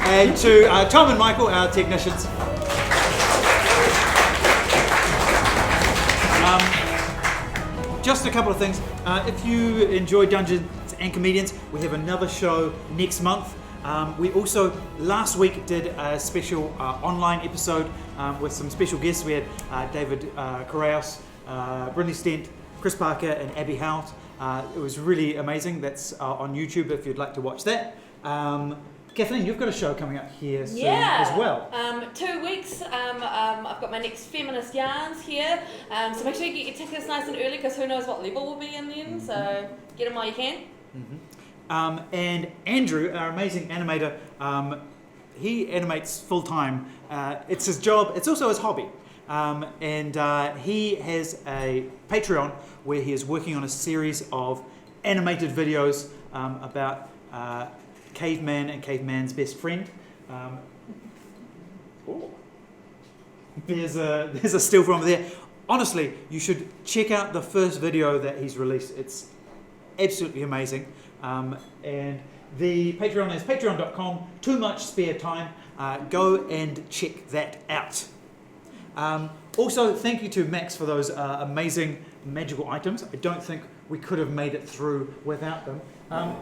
Speaker 2: And to Tom and Michael, our technicians. Just a couple of things. If you enjoy Dungeons and Comedians, we have another show next month. We also, last week, did a special online episode with some special guests. We had David Correos, Brindley Stent, Chris Parker, and Abby Howell. It was really amazing. That's on YouTube if you'd like to watch that. Kathleen, you've got a show coming up here soon as well.
Speaker 3: 2 weeks. I've got my next feminist yarns here. So make sure you get your tickets nice and early because who knows what level we'll be in then. So get them while you can.
Speaker 2: And Andrew, our amazing animator, he animates full time. It's his job. It's also his hobby. And he has a Patreon where he is working on a series of animated videos about Caveman and Caveman's best friend. There's a still from there. Honestly, you should check out the first video that he's released. It's absolutely amazing. And the Patreon is patreon.com. Too much spare time. Go and check that out. Also, thank you to Max for those amazing magical items. I don't think we could have made it through without them.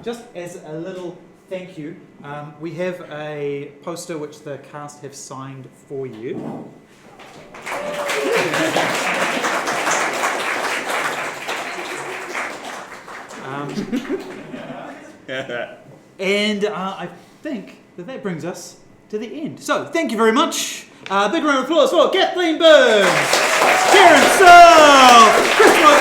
Speaker 2: Just as a little thank you, we have a poster which the cast have signed for you. And I think that brings us to the end. So, thank you very much. Big round of applause for Kathleen Burns, Ciaran, Searle, Krystal,